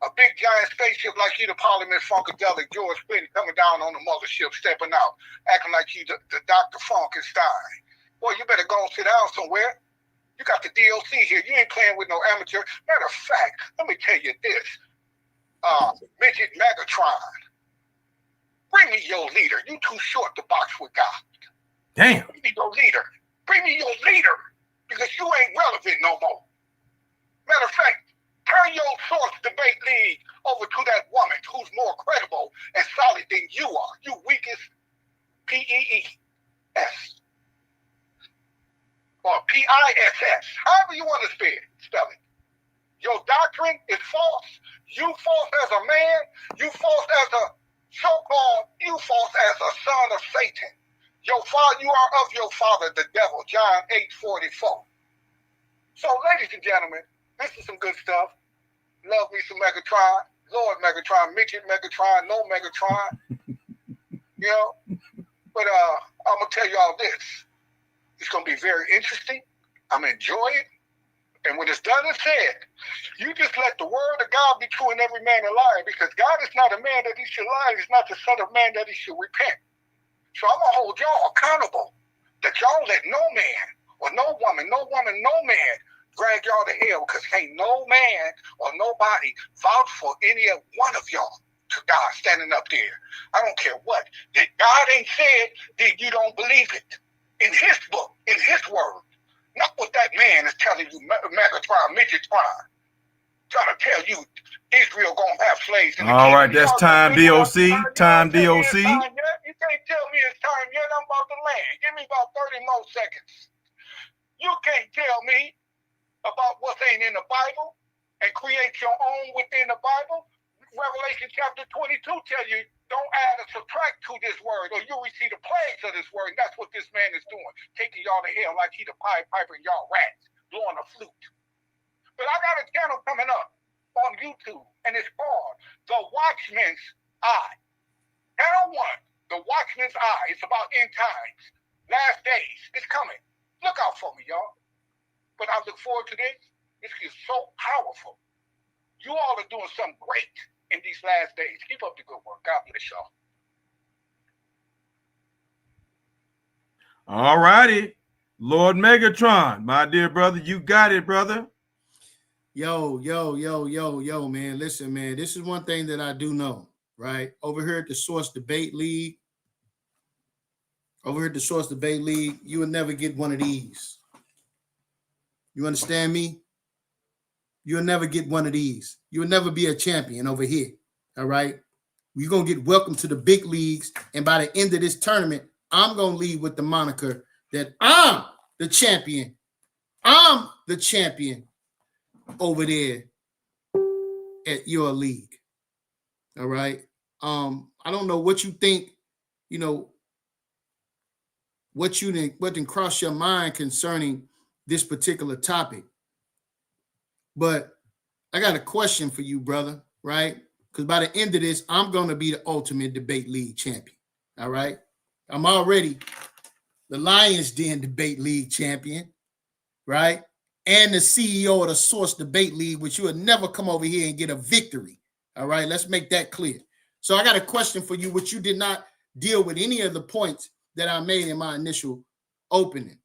A big giant spaceship like you, the Parliament Funkadelic George Clinton, coming down on the mothership, stepping out, acting like you the Dr. Funkenstein. Boy, you better go and sit down somewhere. You got the DOC here. You ain't playing with no amateur. Matter of fact, let me tell you this. Midget Megatron, bring me your leader. You too short to box with God. Damn. Bring me your leader. Bring me your leader, because you ain't relevant no more. Matter of fact, turn your Source Debate League over to that woman who's more credible and solid than you are. You weakest P-E-E-S. Or P-I-S-S. However you want to spell it. Your doctrine is false. You false as a man. You false as a so-called, you false as a son of Satan. Your father, you are of your father, the devil. John 8:44. So, ladies and gentlemen, this is some good stuff. Love me some Megatron. Lord Megatron, midget Megatron, no Megatron. You know? But I'm going to tell you all this. It's going to be very interesting. I'm going to enjoy it. And when it's done and said, you just let the word of God be true and every man a liar, because God is not a man that he should lie. He's not the son of man that he should repent. So I'm going to hold y'all accountable that y'all let no man or no woman, no man drag y'all to hell because ain't no man or nobody vouch for any of one of y'all to God standing up there. I don't care what. That God ain't said, then you don't believe it. In his book, in his word. Not what that man is telling you, Megatron, Midgetron. Trying to tell you Israel gonna have slaves in the All kingdom. right, that's time DOC. Time DOC. You can't tell me it's time yet. I'm about to land. Give me about 30 more seconds. You can't tell me about what ain't in the Bible and create your own within the Bible. Revelation chapter 22 tell you don't add or subtract to this word or you'll receive the plagues of this word. And that's what this man is doing. Taking y'all to hell like he the Pied Piper and y'all rats blowing a flute. But I got a channel coming up on YouTube, and it's called The Watchman's Eye. Channel 1, The Watchman's Eye. It's about end times, last days. It's coming. Look out for me, y'all. But I look forward to this. This is so powerful. You all are doing something great in these last days. Keep up the good work. God bless y'all. All righty. Lord Megatron, my dear brother, you got it, brother. Yo, man. Listen, man, this is one thing that I do know, right? Over here at the Source Debate League, you will never get one of these. You understand me? You'll never get one of these. You'll never be a champion over here, all right? You're going to get welcome to the big leagues, and by the end of this tournament, I'm going to leave with the moniker that I'm the champion. I'm the champion over there at your league. All right. I don't know what you think, what didn't cross your mind concerning this particular topic. But I got a question for you, brother, right? Because by the end of this, I'm going to be the ultimate debate league champion. All right. I'm already the Lions Den debate league champion, right? And the CEO of the Source Debate League, which you would never come over here and get a victory. All right, let's make that clear. So I got a question for you, which you did not deal with any of the points that I made in my initial opening.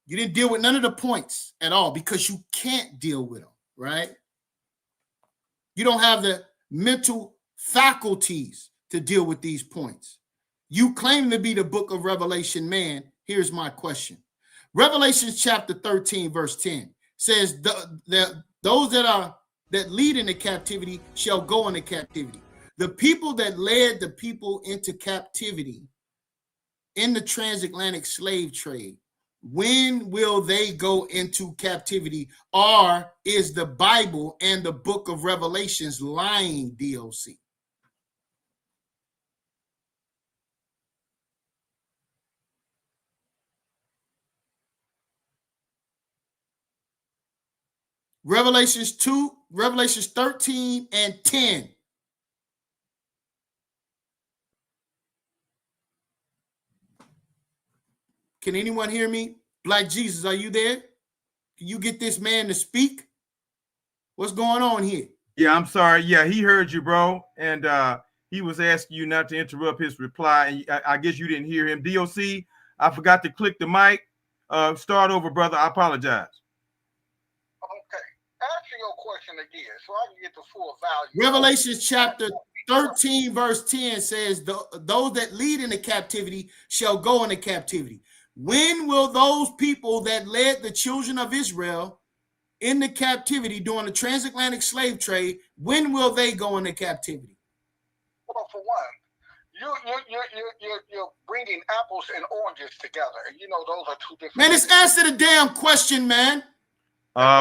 You didn't deal with none of the points at all because you can't deal with them, right? You don't have the mental faculties to deal with these points. You claim to be the book of Revelation man. Here's my question. Revelation chapter 13, verse 10 says, those that lead into captivity shall go into captivity. The people that led the people into captivity in the transatlantic slave trade, when will they go into captivity? Or is the Bible and the book of Revelations lying, DOC? Revelations 13 and 10. Can anyone hear me? Black Jesus, are you there? Can you get this man to speak? What's going on here? Yeah, I'm sorry. Yeah, he heard you, bro. And he was asking you not to interrupt his reply. And I guess you didn't hear him. DOC, I forgot to click the mic. Start over, brother. I apologize. Okay. Answer your question again so I can get the full value. Revelation chapter 13, verse 10 says, those that lead into captivity shall go into captivity. When will those people that led the children of Israel into captivity during the transatlantic slave trade, when will they go into captivity? Well, for one, you're bringing apples and oranges together, and those are two different. Man, just answer the damn question, man.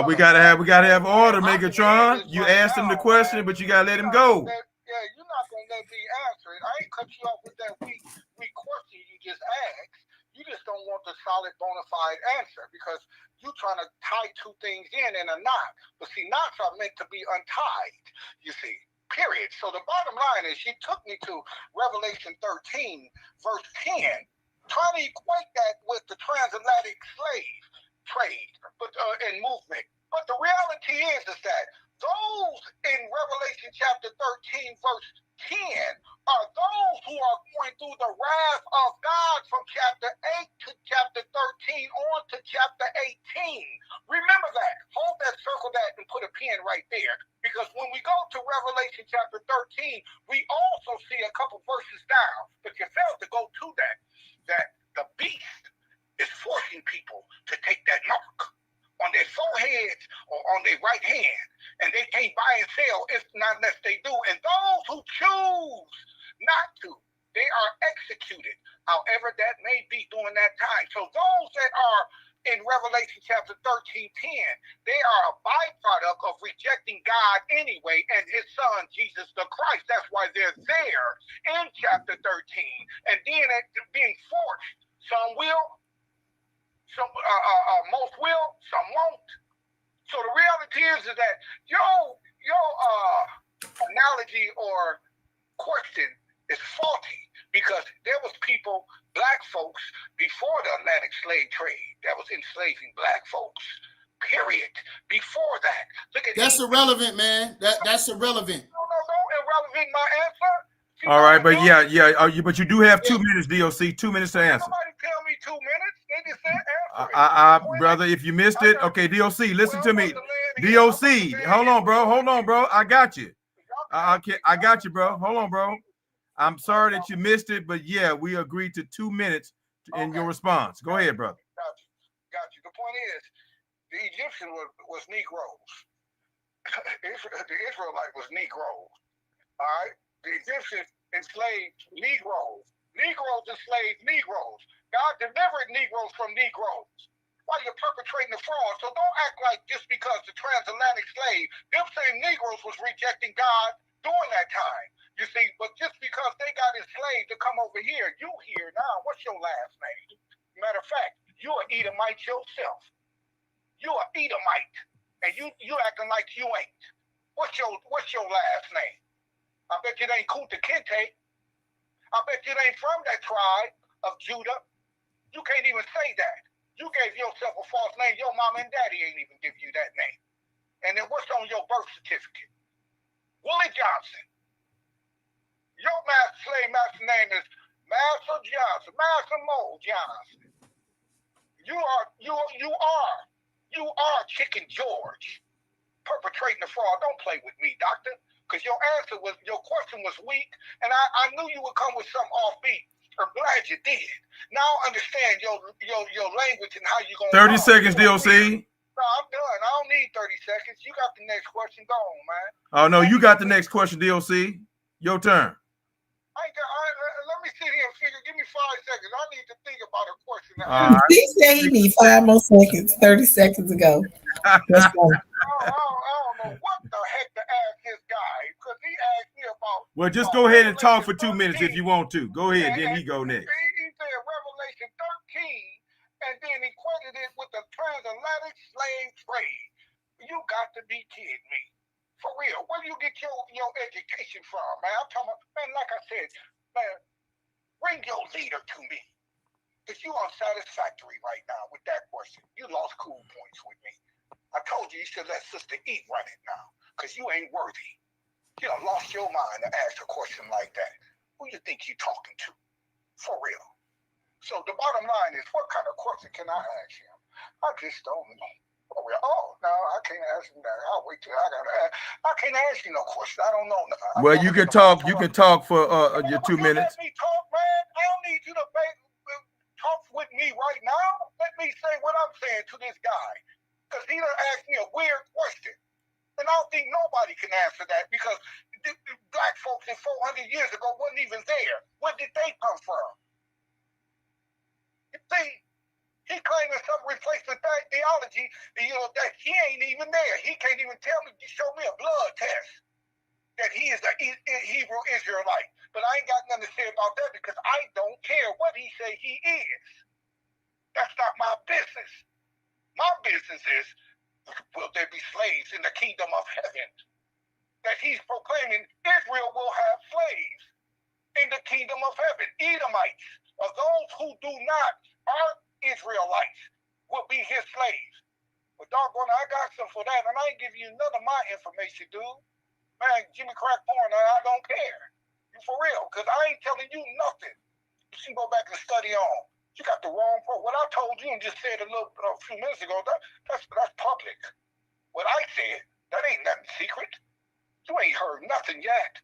We gotta have order, Megatron. You asked him the question, but you gotta let him go. Yeah, you're not gonna let me answer it. I ain't cut you off with that weak question you just asked. You just don't want the solid bona fide answer because you're trying to tie two things in a knot. But see, knots are meant to be untied, you see, period. So the bottom line is she took me to Revelation 13, verse 10, trying to equate that with the transatlantic slave trade and movement. But the reality is that those in Revelation chapter 13, verse 10 are those who are going through the wrath of God from chapter 8 to chapter 13 on to chapter 18. Remember that. sell if not unless they do. And those who choose not to, they are executed, however that may be during that time. So those that are in Revelation chapter 13:10, they are a byproduct of rejecting God anyway and his son, Jesus the Christ. That's why they're there in chapter 13. And then being forced. Some will, most will, some won't. So the reality is that your analogy or question is faulty, because there was people, black folks, before the Atlantic slave trade that was enslaving black folks. Period. Before that, look at that's irrelevant, man. That's irrelevant. No, irrelevant. My answer. All right, but but you do have 2 minutes, DOC. 2 minutes to answer. Somebody tell me 2 minutes. They just said answer it. Brother, if you missed it, okay, DOC, listen to me. DOC, hold on, bro. I got you. I got you, bro. Hold on, bro. I'm sorry that you missed it, but yeah, we agreed to 2 minutes in your response. Go ahead, brother. Got you. The point is, the Egyptian was Negroes. The Israelite was Negroes. All right? The Egyptians enslaved Negroes. Negroes enslaved Negroes. God delivered Negroes from Negroes while you're perpetrating the fraud. So don't act like just because the transatlantic slave, them same Negroes was rejecting God during that time. You see, but just because they got enslaved to come over here, you here now, what's your last name? Matter of fact, you are Edomite yourself. You are Edomite. And you acting like you ain't. What's your last name? I bet you it ain't Kunta Kinte. I bet you it ain't from that tribe of Judah. You can't even say that. You gave yourself a false name. Your mom and daddy ain't even give you that name. And then what's on your birth certificate? Willie Johnson. Your slave master name is Master Johnson, Master Mo Johnson. You are Chicken George, perpetrating the fraud. Don't play with me, doctor, because your question was weak, and I knew you would come with some offbeat. I'm glad you did. Now I understand your language and how you gonna. 30 seconds, DOC. No, I'm done. I don't need 30 seconds. You got the next question. Go on, man. Oh no, you got the next question, DOC. Your turn. Let me sit here and figure. Give me 5 seconds. I need to think about a question. He said he need 5 more seconds. 30 seconds ago. That's fine. I don't know what the heck to ask this guy, because he asked me about. Well, just go ahead and talk for 2 minutes if you want to. Go ahead, then he go next. He said Revelation 13, and then he quoted it with the transatlantic slave trade. You got to be kidding me. For real. Where do you get your education from, man? I'm talking about, man, like I said, man, bring your leader to me. Because you unsatisfactory right now with that question. You lost cool points with me. I told you should let Sister E run it now. Because you ain't worthy. You done lost your mind to ask a question like that. Who you think you talking to? For real. So the bottom line is, what kind of question can I ask him? I just don't know. Oh, no, I can't ask him that. I'll wait till I can't ask you no question. I don't know. Well, you can talk. You can talk for your 2 minutes. Let me talk, man. I don't need you to talk with me right now. Let me say what I'm saying to this guy, because he done asked me a weird question, and I don't think nobody can answer that, because the black folks in 400 years ago wasn't even there. Where did they come from? You see? He claiming some replacement theology, that he ain't even there. He can't even show me a blood test that he is a Hebrew Israelite. But I ain't got nothing to say about that, because I don't care what he say he is. That's not my business. My business is, will there be slaves in the kingdom of heaven? That he's proclaiming Israel will have slaves in the kingdom of heaven. Edomites, or those who do not, are Israelites, will be his slaves. But doggone, I got some for that, and I ain't give you none of my information, dude. Man, Jimmy Crack Porn, I don't care. For real, because I ain't telling you nothing. You should go back and study on. You got the wrong pro. What I told you and just said a few minutes ago, that's public. What I said, that ain't nothing secret. You ain't heard nothing yet.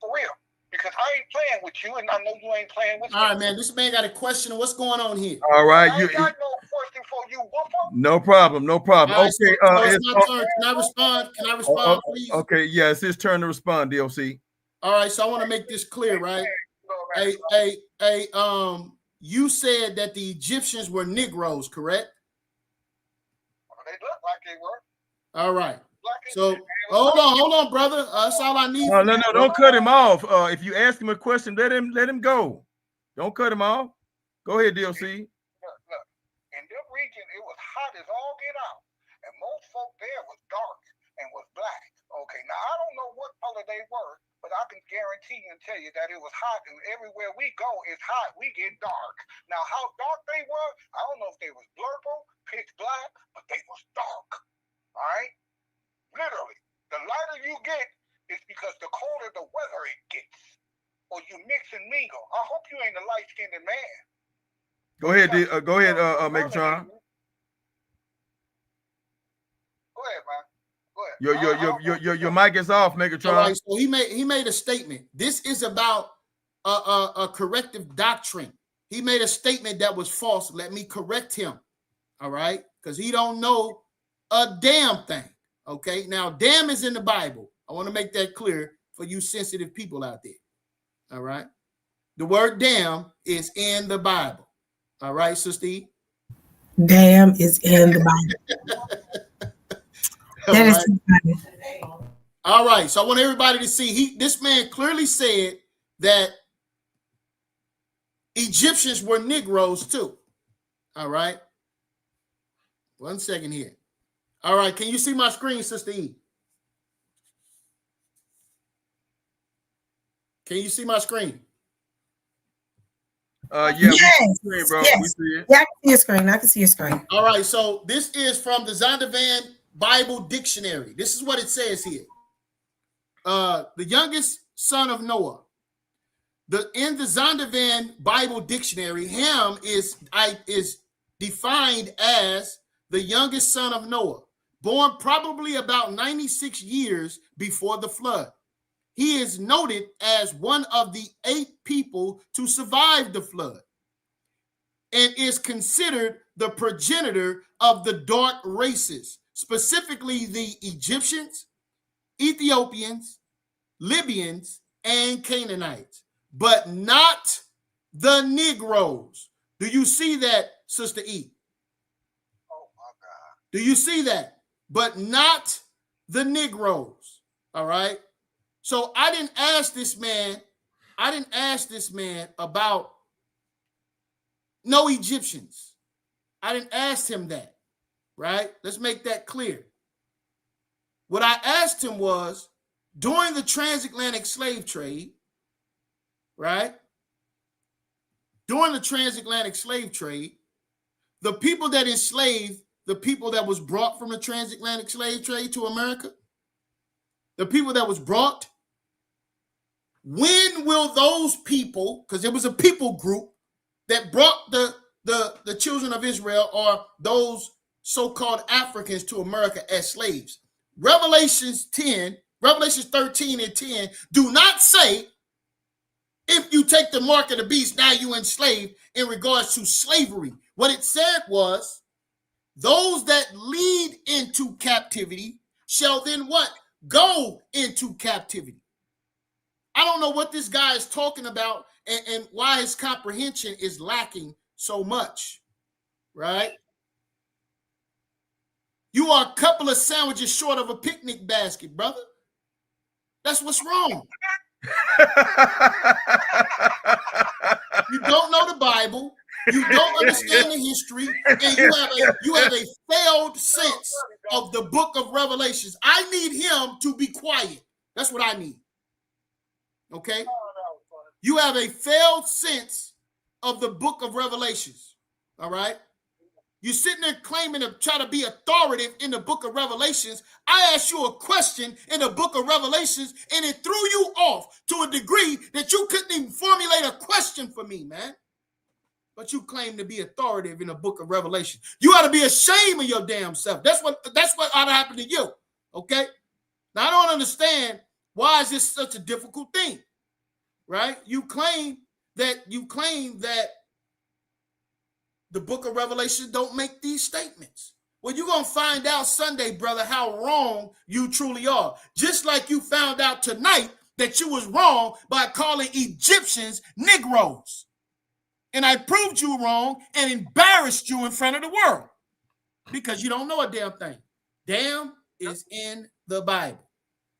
For real. Because I ain't playing with you, and I know you ain't playing with me. All right, man. This man got a question. What's going on here? All right. I ain't got no question for you. you whooper. No problem. No problem. All right, Okay. so it's my turn. Can I respond? Can I respond, please? Okay. Yeah, it's his turn to respond, DOC. All right, so I want to make this clear, right? You said that the Egyptians were Negroes, correct? They look like they were. All right. So hold on, brother. That's all I need. No, don't cut him off. If you ask him a question, let him go. Don't cut him off. Go ahead, DOC. Look, in this region, it was hot as all get out, and most folk there was dark and was black. Okay, now I don't know what color they were, but I can guarantee you and tell you that it was hot, and everywhere we go, it's hot. We get dark. Now, how dark they were, I don't know if they was blurple, pitch black, but they was dark. All right? Literally, the lighter you get, it's because the colder the weather it gets. Or you mix and mingle. I hope you ain't a light-skinned man. Go ahead, Megatron. Go ahead, man. Go ahead. Your mic is off, Megatron. All right, so he made a statement. This is about a corrective doctrine. He made a statement that was false. Let me correct him. All right, because he don't know a damn thing. Okay, now damn is in the Bible. I want to make that clear for you sensitive people out there. All right, the word damn is in the Bible. All right, Sister E? Damn is in the Bible. That is funny. All right, so I want everybody to see this man clearly said that Egyptians were Negroes too. All right. 1 second here. All right, can you see my screen, Sister E? Can you see my screen? Yeah, yes, screen, bro. yes. We see it. Yeah, I can see your screen. I can see your screen. All right, so this is from the Zondervan Bible Dictionary. This is what it says here. The youngest son of Noah. In the Zondervan Bible Dictionary, Ham is defined as the youngest son of Noah, born probably about 96 years before the flood. He is noted as one of the 8 people to survive the flood and is considered the progenitor of the dark races, specifically the Egyptians, Ethiopians, Libyans, and Canaanites, but not the Negroes. Do you see that, Sister E? Oh, my God. Do you see that? But not the Negroes. All right? So I didn't ask this man about no Egyptians. I didn't ask him that, right? Let's make that clear. What I asked him was, during the transatlantic slave trade, right? During the transatlantic slave trade, the people that enslaved the people that was brought from the transatlantic slave trade to America, the people that was brought, when will those people, because it was a people group that brought the children of Israel or those so-called Africans to America as slaves. Revelations 13 and 10 do not say if you take the mark of the beast, now you enslaved in regards to slavery. What it said was, those that lead into captivity shall then what? Go into captivity. I don't know what this guy is talking about and why his comprehension is lacking so much, right? You are a couple of sandwiches short of a picnic basket, brother. That's what's wrong. You don't know the Bible. You don't understand the history, and you have a failed sense of the book of Revelations. I need him to be quiet. That's what I need. Okay? You have a failed sense of the book of Revelations. All right? You're sitting there claiming to try to be authoritative in the book of Revelations. I asked you a question in the book of Revelations, and it threw you off to a degree that you couldn't even formulate a question for me, man. But you claim to be authoritative in the book of Revelation. You ought to be ashamed of your damn self. That's what ought to happen to you. Okay? Now I don't understand why is this such a difficult thing, right? You claim that the book of Revelation don't make these statements. Well, you're going to find out Sunday, brother, how wrong you truly are. Just like you found out tonight that you was wrong by calling Egyptians Negroes. And I proved you wrong and embarrassed you in front of the world because you don't know a damn thing. Damn is in the Bible.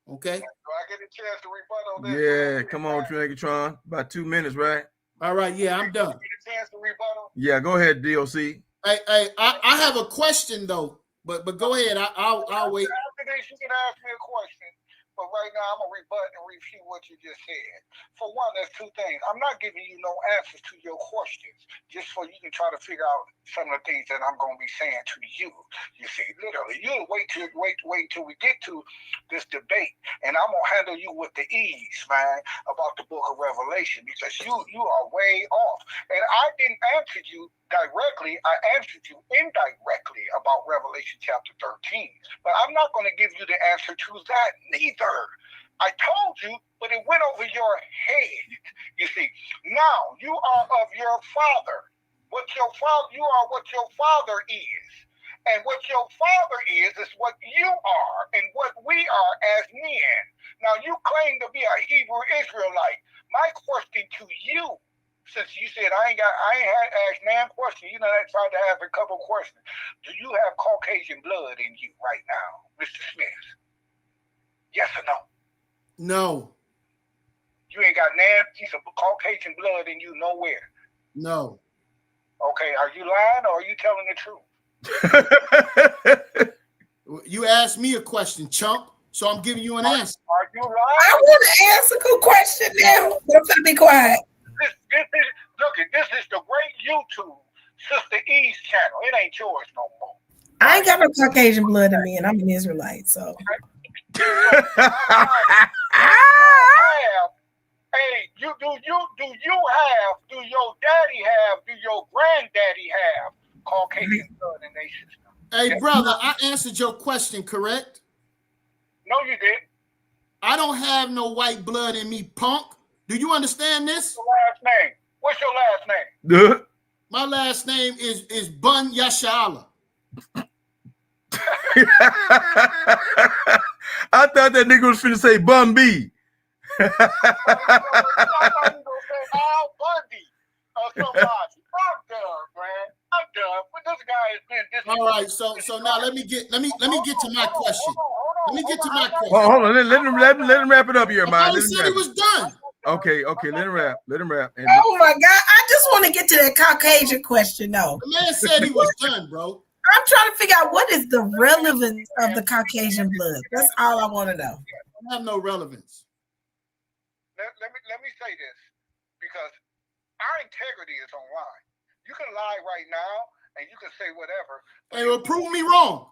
Okay? Do I get a chance to rebut on this? Yeah, come on, Tron. About 2 minutes, right? All right, yeah, I'm done. Get a chance to rebuttal? Yeah, go ahead, DOC. I have a question though, but go ahead. I'll wait. After this, you can ask me a question. But right now, I'm going to rebut and refute what you just said. For one, there's two things. I'm not giving you no answers to your questions, just so you can try to figure out some of the things that I'm going to be saying to you. You see, literally, you'll wait till we get to this debate, and I'm going to handle you with the ease, man, about the book of Revelation, because you are way off. And I didn't answer you directly. I answered you indirectly about Revelation chapter 13. But I'm not going to give you the answer to that neither. I told you, but it went over your head. You see, now you are of your father. You are what your father is. And what your father is what you are and what we are as men. Now you claim to be a Hebrew Israelite. My question to you, since you said I ain't had asked man question, you know, I tried to ask a couple questions. Do you have Caucasian blood in you right now, Mr. Smith? Yes or no? No. You ain't got nan piece of Caucasian blood in you nowhere. No. Okay, are you lying or are you telling the truth? You asked me a question, chump, so I'm giving you an answer. Are you lying? I want to ask a good question now, but I'm going to be quiet. This is the great YouTube Sister E's channel. It ain't yours no more. I ain't got no Caucasian blood in me, and I'm an Israelite, so. Do your daddy have, do your granddaddy have Caucasian blood in their system? Hey, brother, I answered your question, correct? No, you didn't. I don't have no white blood in me, punk. Do you understand this? What's your last name? What's your last name? My last name is Bun Yashala. I thought that nigga was finna say Bun B. I thought you were going to say Al Bundy or somebody. I'm done, man. I'm done. But this guy has been All right, so now let me get to my question. Let me get to my question. Hold on, let him wrap it up here, man. I said he was done. Okay, let him wrap. And oh my God, I just want to get to that Caucasian question, though. The man said he was done, bro. I'm trying to figure out what is the relevance of the Caucasian blood. That's all I want to know. I have no relevance. Let me say this, because our integrity is online. You can lie right now and you can say whatever. Hey, well, prove me wrong.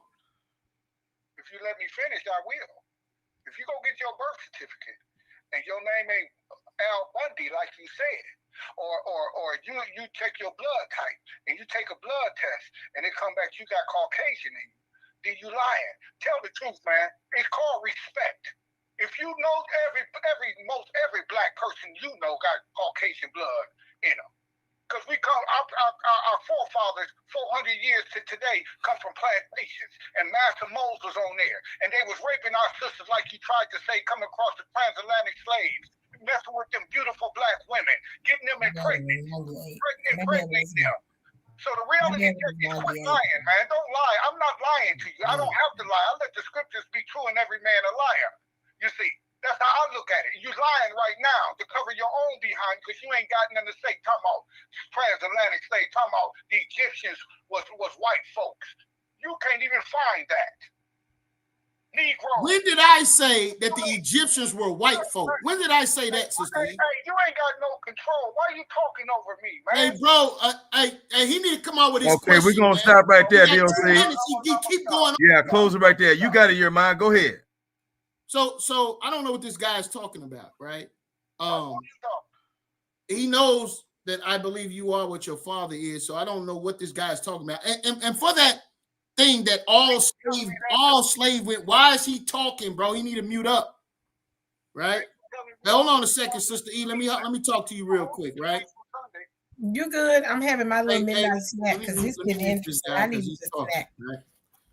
If you let me finish, I will. If you go get your birth certificate and your name ain't Al Bundy like you said, or you take your blood type and you take a blood test and it come back you got Caucasian in you, then you lying. Tell the truth, man. It's called respect. If you know most every black person you know got Caucasian blood in them. Because our forefathers, 400 years to today, come from plantations, and Master Mose was on there, and they was raping our sisters like you tried to say, coming across the transatlantic slaves, messing with them beautiful black women, getting them impregnating them. So the reality is, quit lying, man. Don't lie. I'm not lying to you. I don't have to lie. I let the scriptures be true and every man a liar. You see, that's how I look at it. You're lying right now to cover your own behind because you ain't got nothing to say. Talking about transatlantic slaves, talking about the Egyptians was white folks. You can't even find that. Negro. When did I say that the Egyptians were white folk? When did I say that, Sister E? Hey, you ain't got no control. Why are you talking over me, man? Hey, bro, he need to come out with his question. Okay, we're going to stop right there, DOC. He keep going on. Yeah, close it right there. You got it, your mind. Go ahead. So I don't know what this guy is talking about, right? He knows that I believe you are what your father is, so I don't know what this guy is talking about. And for that thing that all slave went, why is he talking, bro? He need to mute up, right? Now, hold on a second, Sister E. Let me talk to you real quick, right? You good? I'm having my little Hey, midnight snack because it's been interesting. I needed a snack. Right?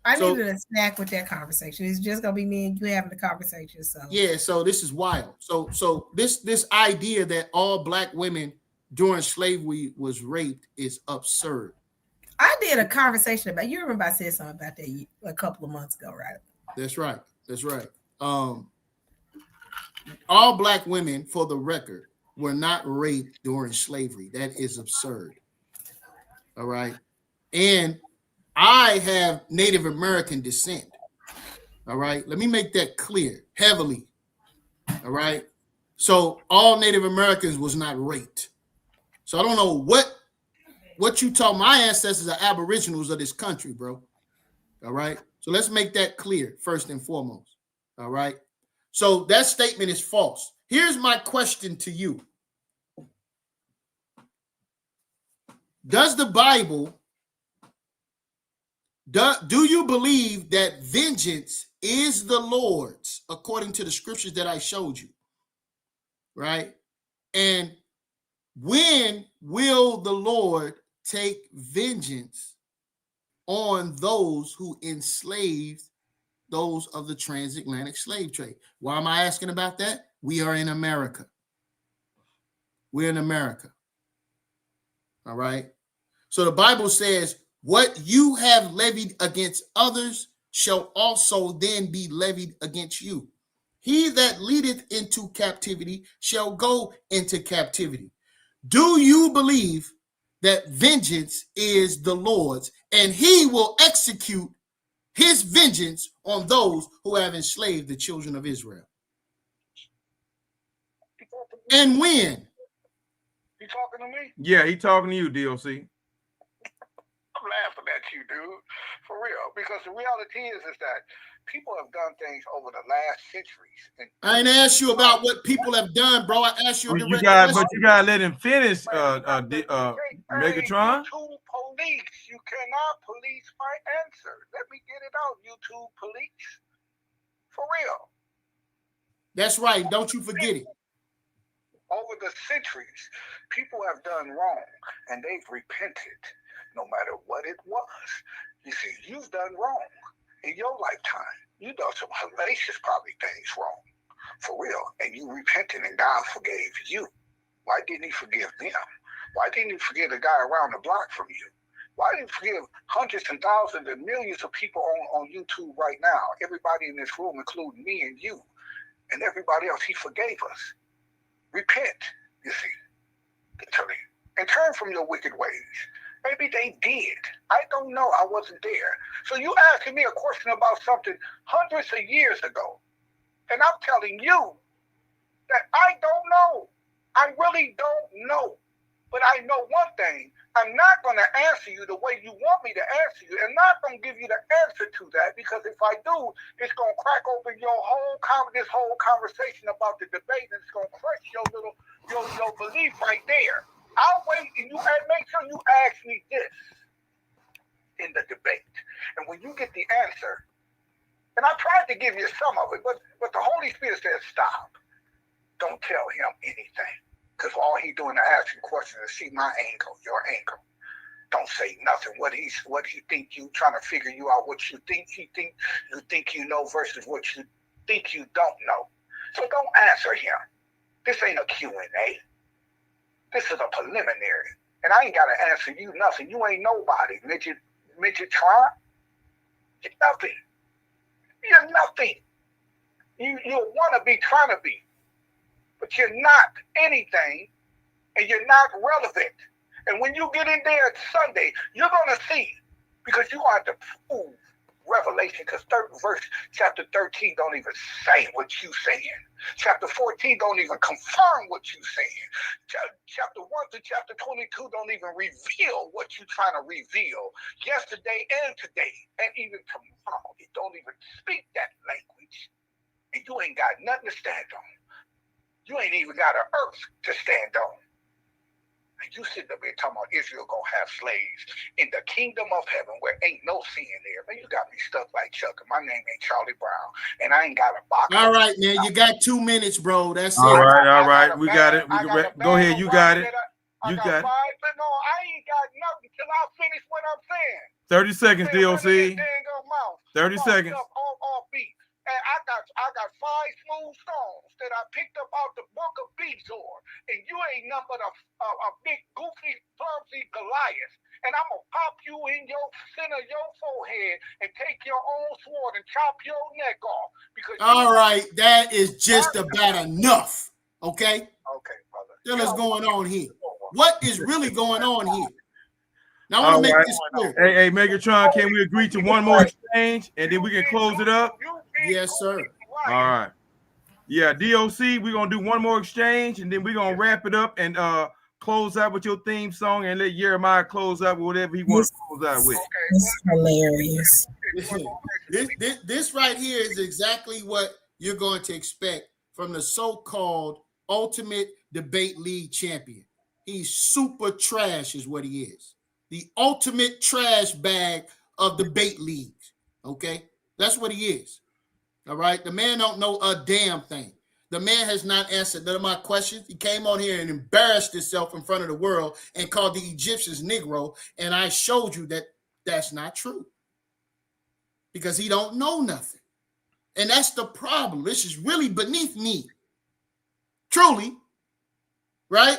I needed a snack with that conversation. It's just gonna be me and you having the conversation. So yeah, so this is wild. So this idea that all black women during slavery was raped is absurd. I did a conversation about. You remember I said something about that a couple of months ago, right? That's right. That's right. All black women, for the record, were not raped during slavery. That is absurd. All right. And I have Native American descent. All right. Let me make that clear heavily. All right. So all Native Americans was not raped. So I don't know what you taught. My ancestors are aboriginals of this country, bro. All right. So let's make that clear first and foremost. All right. So that statement is false. Here's my question to you. Does the Bible, do you believe that vengeance is the Lord's according to the scriptures that I showed you? Right? And when will the Lord take vengeance on those who enslaved those of the transatlantic slave trade? Why am I asking about that? We are in America. We're in America. All right. So the Bible says, what you have levied against others shall also then be levied against you. He that leadeth into captivity shall go into captivity. Do you believe that vengeance is the Lord's and he will execute his vengeance on those who have enslaved the children of Israel? And when? You talking to me? Yeah, he talking to you, DOC. I'm laughing at you, dude. For real. Because the reality is that people have done things over the last centuries. And I ain't asked you about what people have done, bro. I asked you a direct but question. you gotta let him finish, Megatron. YouTube police, you cannot police my answer. Let me get it out, YouTube police. For real. That's right. Don't you forget it. Over the centuries, people have done wrong, and they've repented, no matter what it was. You see, you've done wrong in your lifetime. You done some hellacious probably things wrong, for real, and you repented, and God forgave you. Why didn't he forgive them? Why didn't he forgive the guy around the block from you? Why didn't he forgive hundreds and thousands and millions of people on YouTube right now? Everybody in this room, including me and you, and everybody else, he forgave us. Repent, you see, and turn from your wicked ways. Maybe they did. I don't know. I wasn't there. So you asking me a question about something hundreds of years ago, and I'm telling you that I don't know. I really don't know. But I know one thing. I'm not going to answer you the way you want me to answer you. I'm not going to give you the answer to that, because if I do, it's going to crack open this whole conversation about the debate, and it's going to crush your belief right there. I'll wait and make sure you ask me this in the debate. And when you get the answer, and I tried to give you some of it, but the Holy Spirit says stop. Don't tell him anything. Because all he doing is asking questions to see my angle, your angle. Don't say nothing. What he think you trying to figure you out, what you think you think you know versus what you think you don't know. So don't answer him. This ain't a Q&A. This is a preliminary. And I ain't got to answer you nothing. You ain't nobody. Midget Tron. You're nothing. You're nothing. You want to be trying to be. But you're not anything, and you're not relevant. And when you get in there Sunday, you're going to see, because you're going to have to prove Revelation, because chapter 13 don't even say what you saying. Chapter 14 don't even confirm what you saying. Chapter 1 to chapter 22 don't even reveal what you're trying to reveal. Yesterday and today, and even tomorrow, it don't even speak that language. And you ain't got nothing to stand on. You ain't even got an earth to stand on. And you sitting up here talking about Israel gonna have slaves in the kingdom of heaven where ain't no sin there. Man, you got me stuck like Chuck, and my name ain't Charlie Brown, and I ain't got a box. All right, man, you got 2 minutes, bro. That's all it. All right. We got it. Go ahead. You got it. You I got 5, but no, I ain't got nothing till I finish what I'm saying. 30 seconds, DOC. 30 seconds. Off beat. And I got 5 smooth songs that I picked up out the book of Bezor. And you ain't nothing but a big, goofy, clumsy Goliath. And I'm going to pop you in your center, your forehead, and take your own sword and chop your neck off. Because all right, that is just about enough. Okay? Okay, brother. What's going on here? What is really going on here? Now, I want to make this clear. Hey, Megatron, can we agree to one more exchange and then we can close it up? Yes, sir. All right. Yeah, DOC, we're going to do one more exchange and then we're going to wrap it up and close out with your theme song and let Jeremiah close out with whatever he wants to close out with. It's hilarious. This right here is exactly what you're going to expect from the so-called Ultimate Debate League champion. He's super trash is what he is. The ultimate trash bag of debate leagues. Okay? That's what he is. All right? The man don't know a damn thing. The man has not answered none of my questions. He came on here and embarrassed himself in front of the world and called the Egyptians Negro, and I showed you that that's not true. Because he don't know nothing. And that's the problem. This is really beneath me. Truly. Right?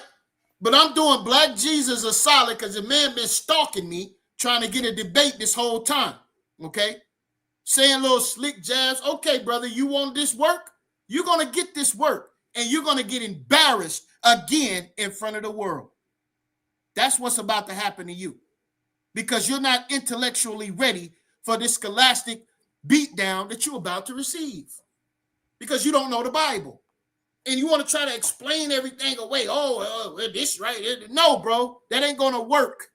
But I'm doing Black Jesus a solid because the man been stalking me, trying to get a debate this whole time. Okay? Saying little slick jabs. Okay, brother, you want this work? You're going to get this work. And you're going to get embarrassed again in front of the world. That's what's about to happen to you. Because you're not intellectually ready for this scholastic beatdown that you're about to receive. Because you don't know the Bible. And you want to try to explain everything away. This right. No, bro, that ain't going to work.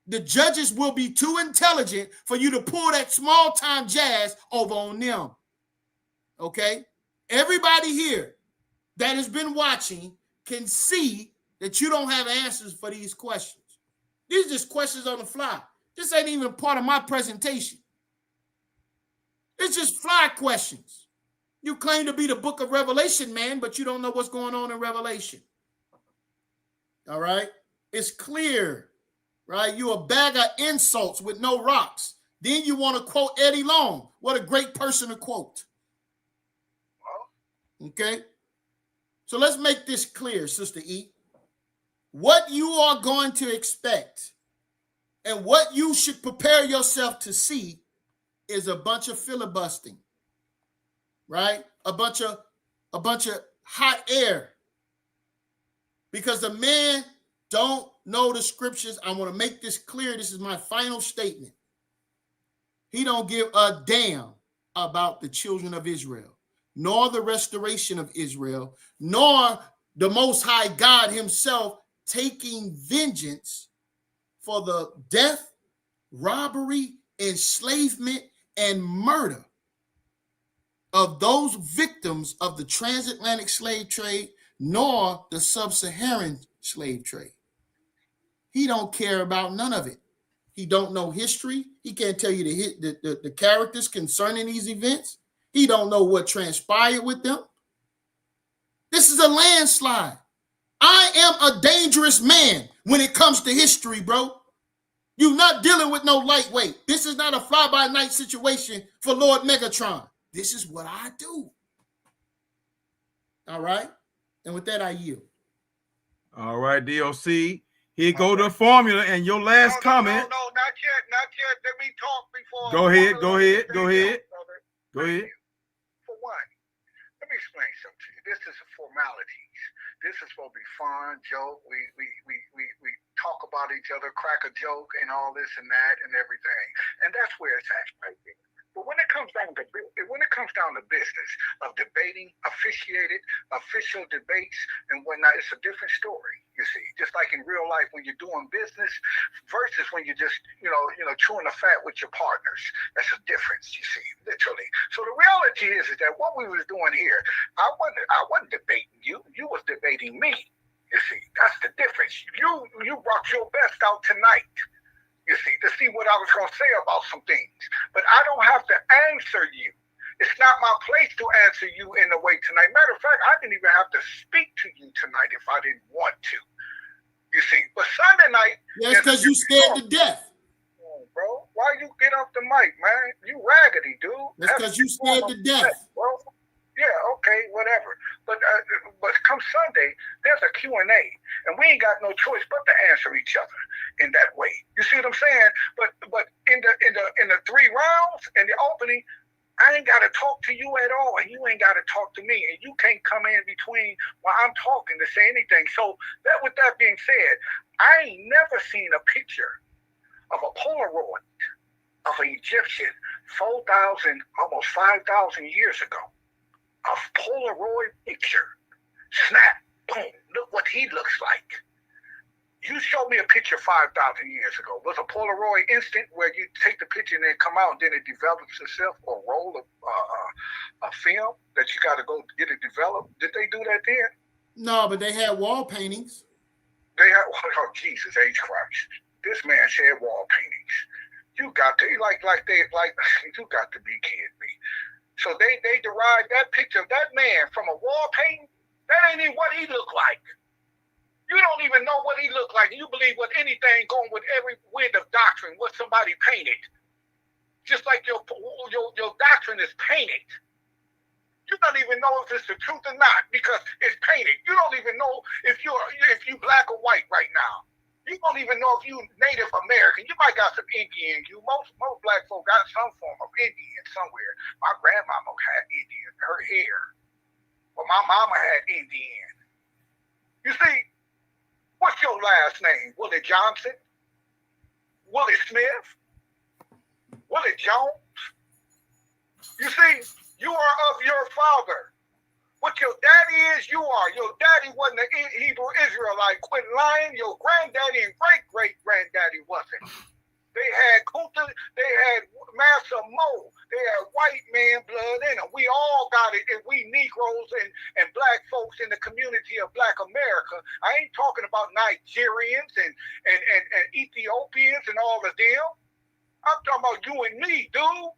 The judges will be too intelligent for you to pull that small-time jazz over on them. Okay? Everybody here that has been watching can see that you don't have answers for these questions. These are just questions on the fly. This ain't even part of my presentation. It's just fly questions. You claim to be the book of Revelation, man, but you don't know what's going on in Revelation. All right? It's clear, right? You're a bag of insults with no rocks. Then you want to quote Eddie Long. What a great person to quote. Okay? So let's make this clear, Sister E. What you are going to expect and what you should prepare yourself to see is a bunch of filibustering. Right? A bunch of hot air. Because the man don't know the scriptures. I want to make this clear. This is my final statement. He don't give a damn about the children of Israel, nor the restoration of Israel, nor the Most High God himself taking vengeance for the death, robbery, enslavement, and murder of those victims of the transatlantic slave trade, nor the sub-Saharan slave trade. He don't care about none of it. He don't know history. He can't tell you the characters concerning these events. He don't know what transpired with them. This is a landslide. I am a dangerous man when it comes to history, bro. You're not dealing with no lightweight. This is not a fly-by-night situation for Lord Megatron. This is what I do. All right? And with that, I yield. All right, DOC. Here go the formula and your last comment. No, not yet. Let me talk before. Go ahead. For one, let me explain something to you. This is a formalities. This is supposed to be fun, joke. We talk about each other, crack a joke, and all this and that and everything. And that's where it's at right there. But when it comes down to business of debating, official debates and whatnot, it's a different story. You see, just like in real life when you're doing business versus when you're just chewing the fat with your partners. That's a difference. You see, literally. So the reality is that what we was doing here, I wasn't debating you. You was debating me. You see, that's the difference. You brought your best out tonight. You see, to see what I was going to say about some things. But I don't have to answer you. It's not my place to answer you in a way tonight. Matter of fact, I didn't even have to speak to you tonight if I didn't want to. You see, but Sunday night. That's because you scared to death. Bro, why you get off the mic, man? You raggedy, dude. That's because you scared to death. Bro. Yeah, okay, whatever. But come Sunday, there's a Q&A, and we ain't got no choice but to answer each other in that way. You see what I'm saying? But in the 3 rounds in the opening, I ain't got to talk to you at all, and you ain't got to talk to me, and you can't come in between while I'm talking to say anything. So with that being said, I ain't never seen a picture of a Polaroid of an Egyptian 4,000, almost 5,000 years ago. A Polaroid picture. Snap, boom, look what he looks like. You showed me a picture 5,000 years ago. Was a Polaroid instant where you take the picture and then come out and then it develops itself, or roll a film that you got to go get it developed? Did they do that then? No, but they had wall paintings. They had, oh, Jesus H. Christ. This man said wall paintings. You got to, you got to be kidding me. So they derived that picture of that man from a wall painting. That ain't even what he looked like. You don't even know what he looked like. You believe with anything going with every wind of doctrine, what somebody painted. Just like your doctrine is painted. You don't even know if it's the truth or not because it's painted. You don't even know if you black or white right now. You don't even know if you Native American. You might got some Indian. Most black folk got some form of Indian somewhere. My grandmama had Indian, her hair. But my mama had Indian. You see, what's your last name? Willie Johnson? Willie Smith? Willie Jones? You see, you are of your father. What your daddy is, you are. Your daddy wasn't a Hebrew Israelite. Quit lying. Your granddaddy and great-great-granddaddy wasn't. They had Kunta, they had Massa Mo, they had white man blood in them. We all got it, and we Negroes and black folks in the community of Black America. I ain't talking about Nigerians and Ethiopians and all of them. I'm talking about you and me, dude.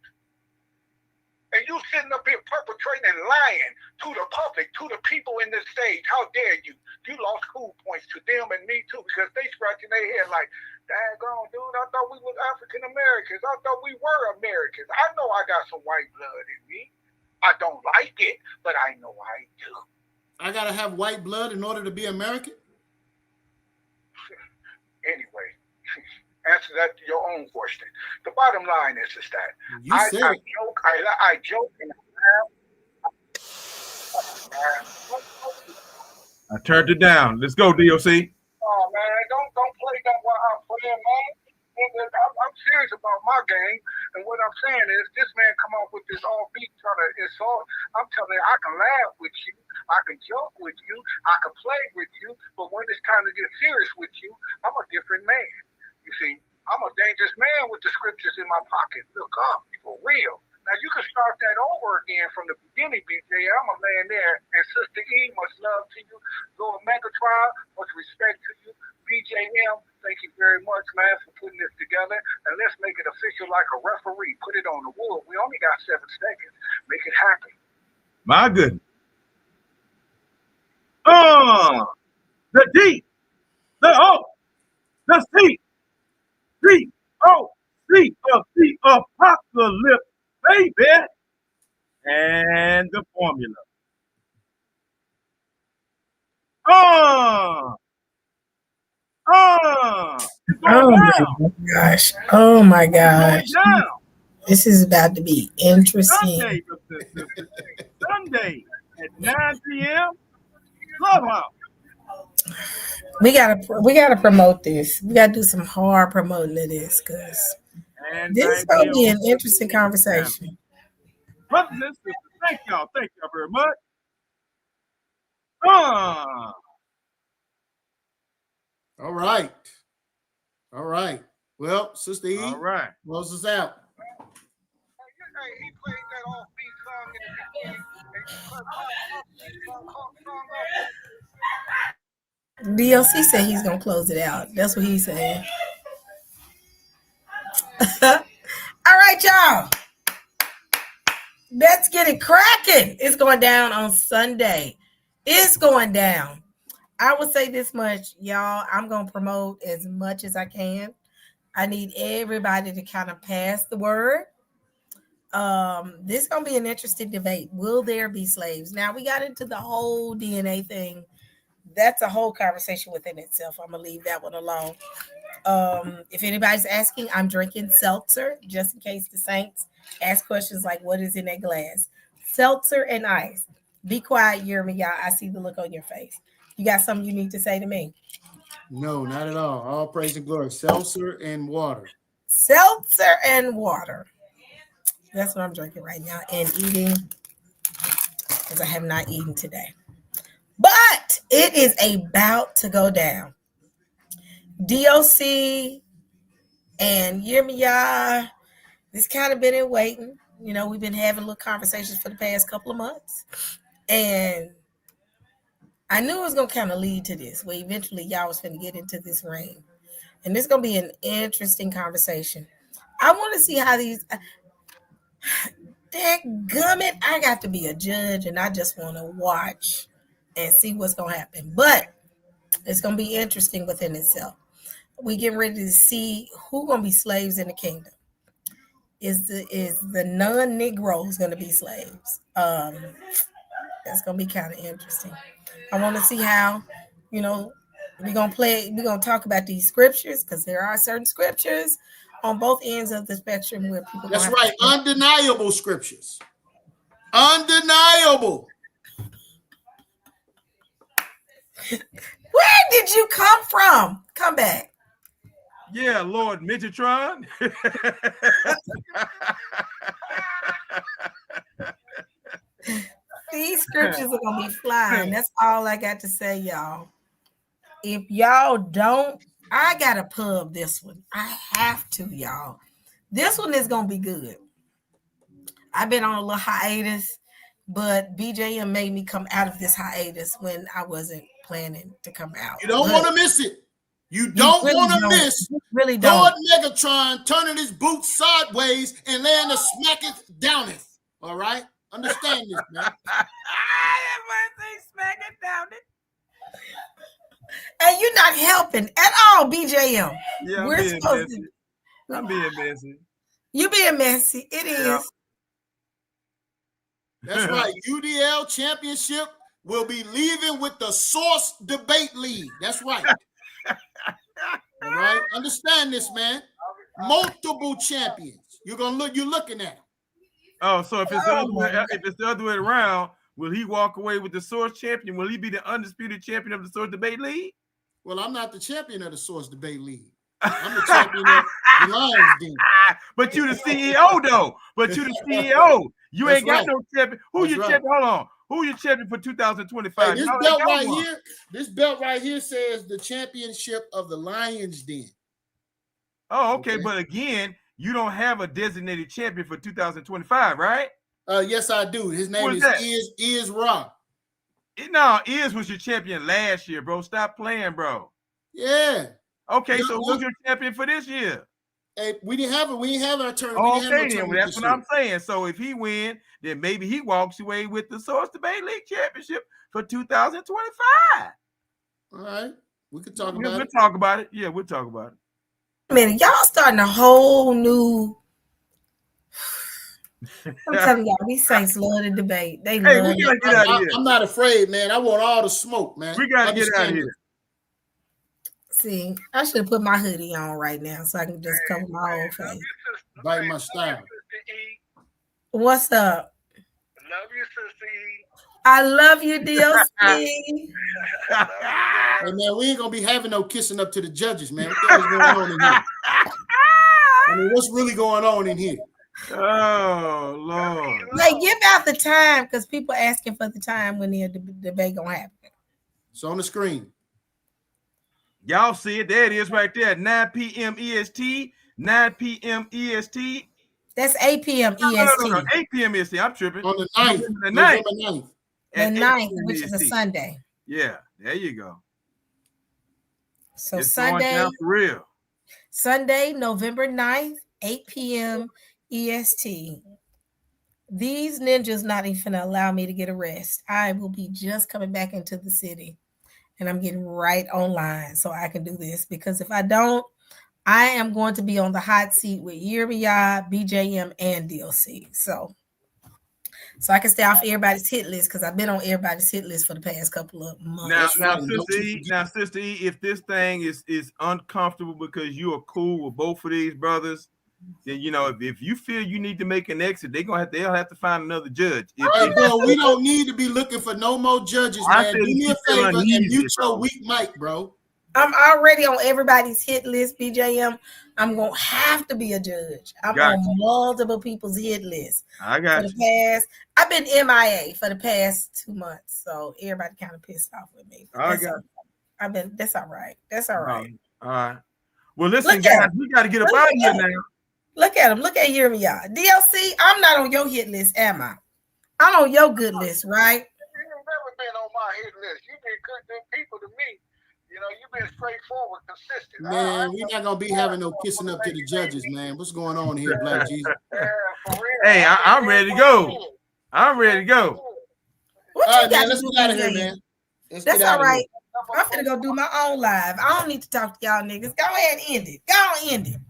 And you sitting up here perpetrating and lying to the public, to the people in this stage. How dare you? You lost cool points to them and me too, because they scratching their head like, daggone, dude, I thought we was African Americans. I thought we were Americans. I know I got some white blood in me. I don't like it, but I know I do. I gotta have white blood in order to be American? Anyway. Answer that to your own question. The bottom line is that I joke and I turned it down. Let's go, DOC. Oh man, don't play that while I'm playing, man. I'm serious about my game, and what I'm saying is this man come up with this offbeat trying to insult. I'm telling you, I can laugh with you, I can joke with you, I can play with you, but when it's time to get serious with you, I'm a different man. You see, I'm a dangerous man with the scriptures in my pocket. Look up, for real. Now, you can start that over again from the beginning, BJ. I'm a man there. And Sister E, much love to you. Lord Megatron, much respect to you. BJM, thank you very much, man, for putting this together. And let's make it official like a referee. Put it on the wood. We only got 7 seconds. Make it happen. My goodness. The D, the O, the C. C-O-C of the apocalypse, baby, and the formula. Oh my gosh. Oh my gosh. This is about to be interesting. Sunday at 9 p.m. Clubhouse. We gotta promote this. We gotta do some hard promoting of this because this is gonna be an interesting conversation. Brothers and sisters, thank y'all very much. All right. Well, Sister E, all right, close us out. He played that offbeat song in the beginning. DLC said he's gonna close it out. That's what he's saying. All right, y'all. Let's get it cracking. It's going down on Sunday. It's going down. I would say this much, y'all. I'm gonna promote as much as I can. I need everybody to kind of pass the word. This is gonna be an interesting debate. Will there be slaves? Now we got into the whole DNA thing. That's a whole conversation within itself. I'm gonna leave that one alone. If anybody's asking, I'm drinking seltzer just in case the Saints ask questions like, "What is in that glass?" Seltzer and ice. Be quiet, Yerma. Y'all. I see the look on your face. You got something you need to say to me? No, not at all. All praise and glory. Seltzer and water. Seltzer and water. That's what I'm drinking right now and eating because I have not eaten today. But it is about to go down. DOC and Yirmiyah, this kind of been in waiting. You know, we've been having little conversations for the past couple of months. And I knew it was going to kind of lead to this, where eventually y'all was going to get into this ring. And this is going to be an interesting conversation. I want to see how these... Dadgummit, I got to be a judge, and I just want to watch and see what's going to happen. But it's going to be interesting within itself. We getting ready to see who going to be slaves in the kingdom. Is the non-Negroes going to be slaves? That's going to be kind of interesting. I want to see how, we're going to talk about these scriptures because there are certain scriptures on both ends of the spectrum where people... That's right. Undeniable scriptures. Undeniable. Where did you come from? Come back. Yeah, Lord Tron. These scriptures are going to be flying. That's all I got to say, y'all. If y'all don't, I got to pub this one. I have to, y'all. This one is going to be good. I've been on a little hiatus, but BJM made me come out of this hiatus when I wasn't planning to come out. You don't want to miss it. You don't want to miss really Lord Megatron turning his boots sideways and laying the smacketh downeth. All right? Understand this, man. Smack it down it. And you're not helping at all, BJM. Yeah, I'm being messy. You being messy. It is. Yeah. That's right. UDL championship will be leaving with the Source Debate League. That's right. All right. Understand this, multiple champions. You're looking at. Oh, so if it's the other way around, will he walk away with the Source champion? Will he be the undisputed champion of the Source Debate League? Well, I'm not the champion of the Source Debate League. I'm the champion of the Lions Den. But you the CEO, though. But you the CEO. You ain't got no champion. Who your champion? Hold on. Who your champion for 2025? Hey, this belt right here says the championship of the Lions Den. Oh, okay. But again, you don't have a designated champion for 2025, right? Yes, I do. His name is Ra. No, was your champion last year, bro. Stop playing, bro. Yeah. Okay, so who's your champion for this year? Hey, we didn't have our tournament. Okay, then that's what I'm saying. So if he win, then maybe he walks away with the Source Debate League championship for 2025. All right, we could talk about it. We'll talk about it. Yeah, we'll talk about it. Man, y'all starting a whole new. I'm telling y'all, these Saints love the debate. They love we gotta get out of here. I'm not afraid, man. I want all the smoke, man. We gotta get out of here. See, I should have put my hoodie on right now so I can just cover my whole face. Bite my style. What's up? Love you, Sissy. I love you, DLC. Hey, man, we ain't gonna be having no kissing up to the judges, man. What the hell's going on in here? I mean, what's really going on in here? Oh, Lord. Like, give out the time because people asking for the time when the debate gonna happen. It's on the screen. Y'all see it. There it is right there. 9 p.m. EST. 9 p.m. EST. That's 8 p.m. EST. No. 8 p.m. EST. I'm tripping. On the 9th. The 9th. The 9th, which is a Sunday. Yeah, there you go. So it's Sunday. For real. Sunday, November 9th, 8 p.m. EST. These ninjas not even gonna allow me to get a rest. I will be just coming back into the city. and I'm getting right online so I can do this, because if I don't, I am going to be on the hot seat with Yirmiya, BJM, and DLC. So I can stay off everybody's hit list, because I've been on everybody's hit list for the past couple of months. Now, Sister E, if this thing is uncomfortable because you are cool with both of these brothers, then if you feel you need to make an exit, they'll have to find another judge. Bro, we don't need to be looking for no more judges, man. Do me a favor and mute your weak mic, bro. I'm already on everybody's hit list, BJM. I'm going to have to be a judge. I'm on multiple people's hit list. I got you. I've been MIA for the past 2 months, so everybody kind of pissed off with me. That's all right. That's all right. All right. Well, listen, guys, we got to get up out of here now. Look at him. Look at Yirmiya. DLC, I'm not on your hit list, am I? I'm on your good list, right? You've never been on my hit list. You've been good people to me. You've been straightforward, consistent. Man, we're not gonna be having no kissing up to the judges, man. What's going on here, Black Jesus? Hey, I'm ready to go. I'm ready to go. All right, man, let's get out of here, man. That's all right. I'm finna go do my own live. I don't need to talk to y'all niggas. Go ahead and end it. Go on, end it.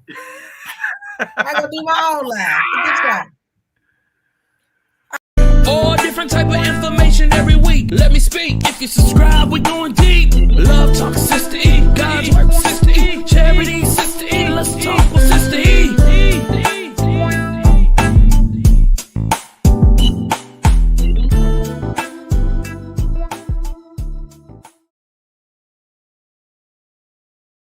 I go do my own live. All different type of information every week. Let me speak. If you subscribe, we going deep. Love talk, Sister E. God's work, Sister E.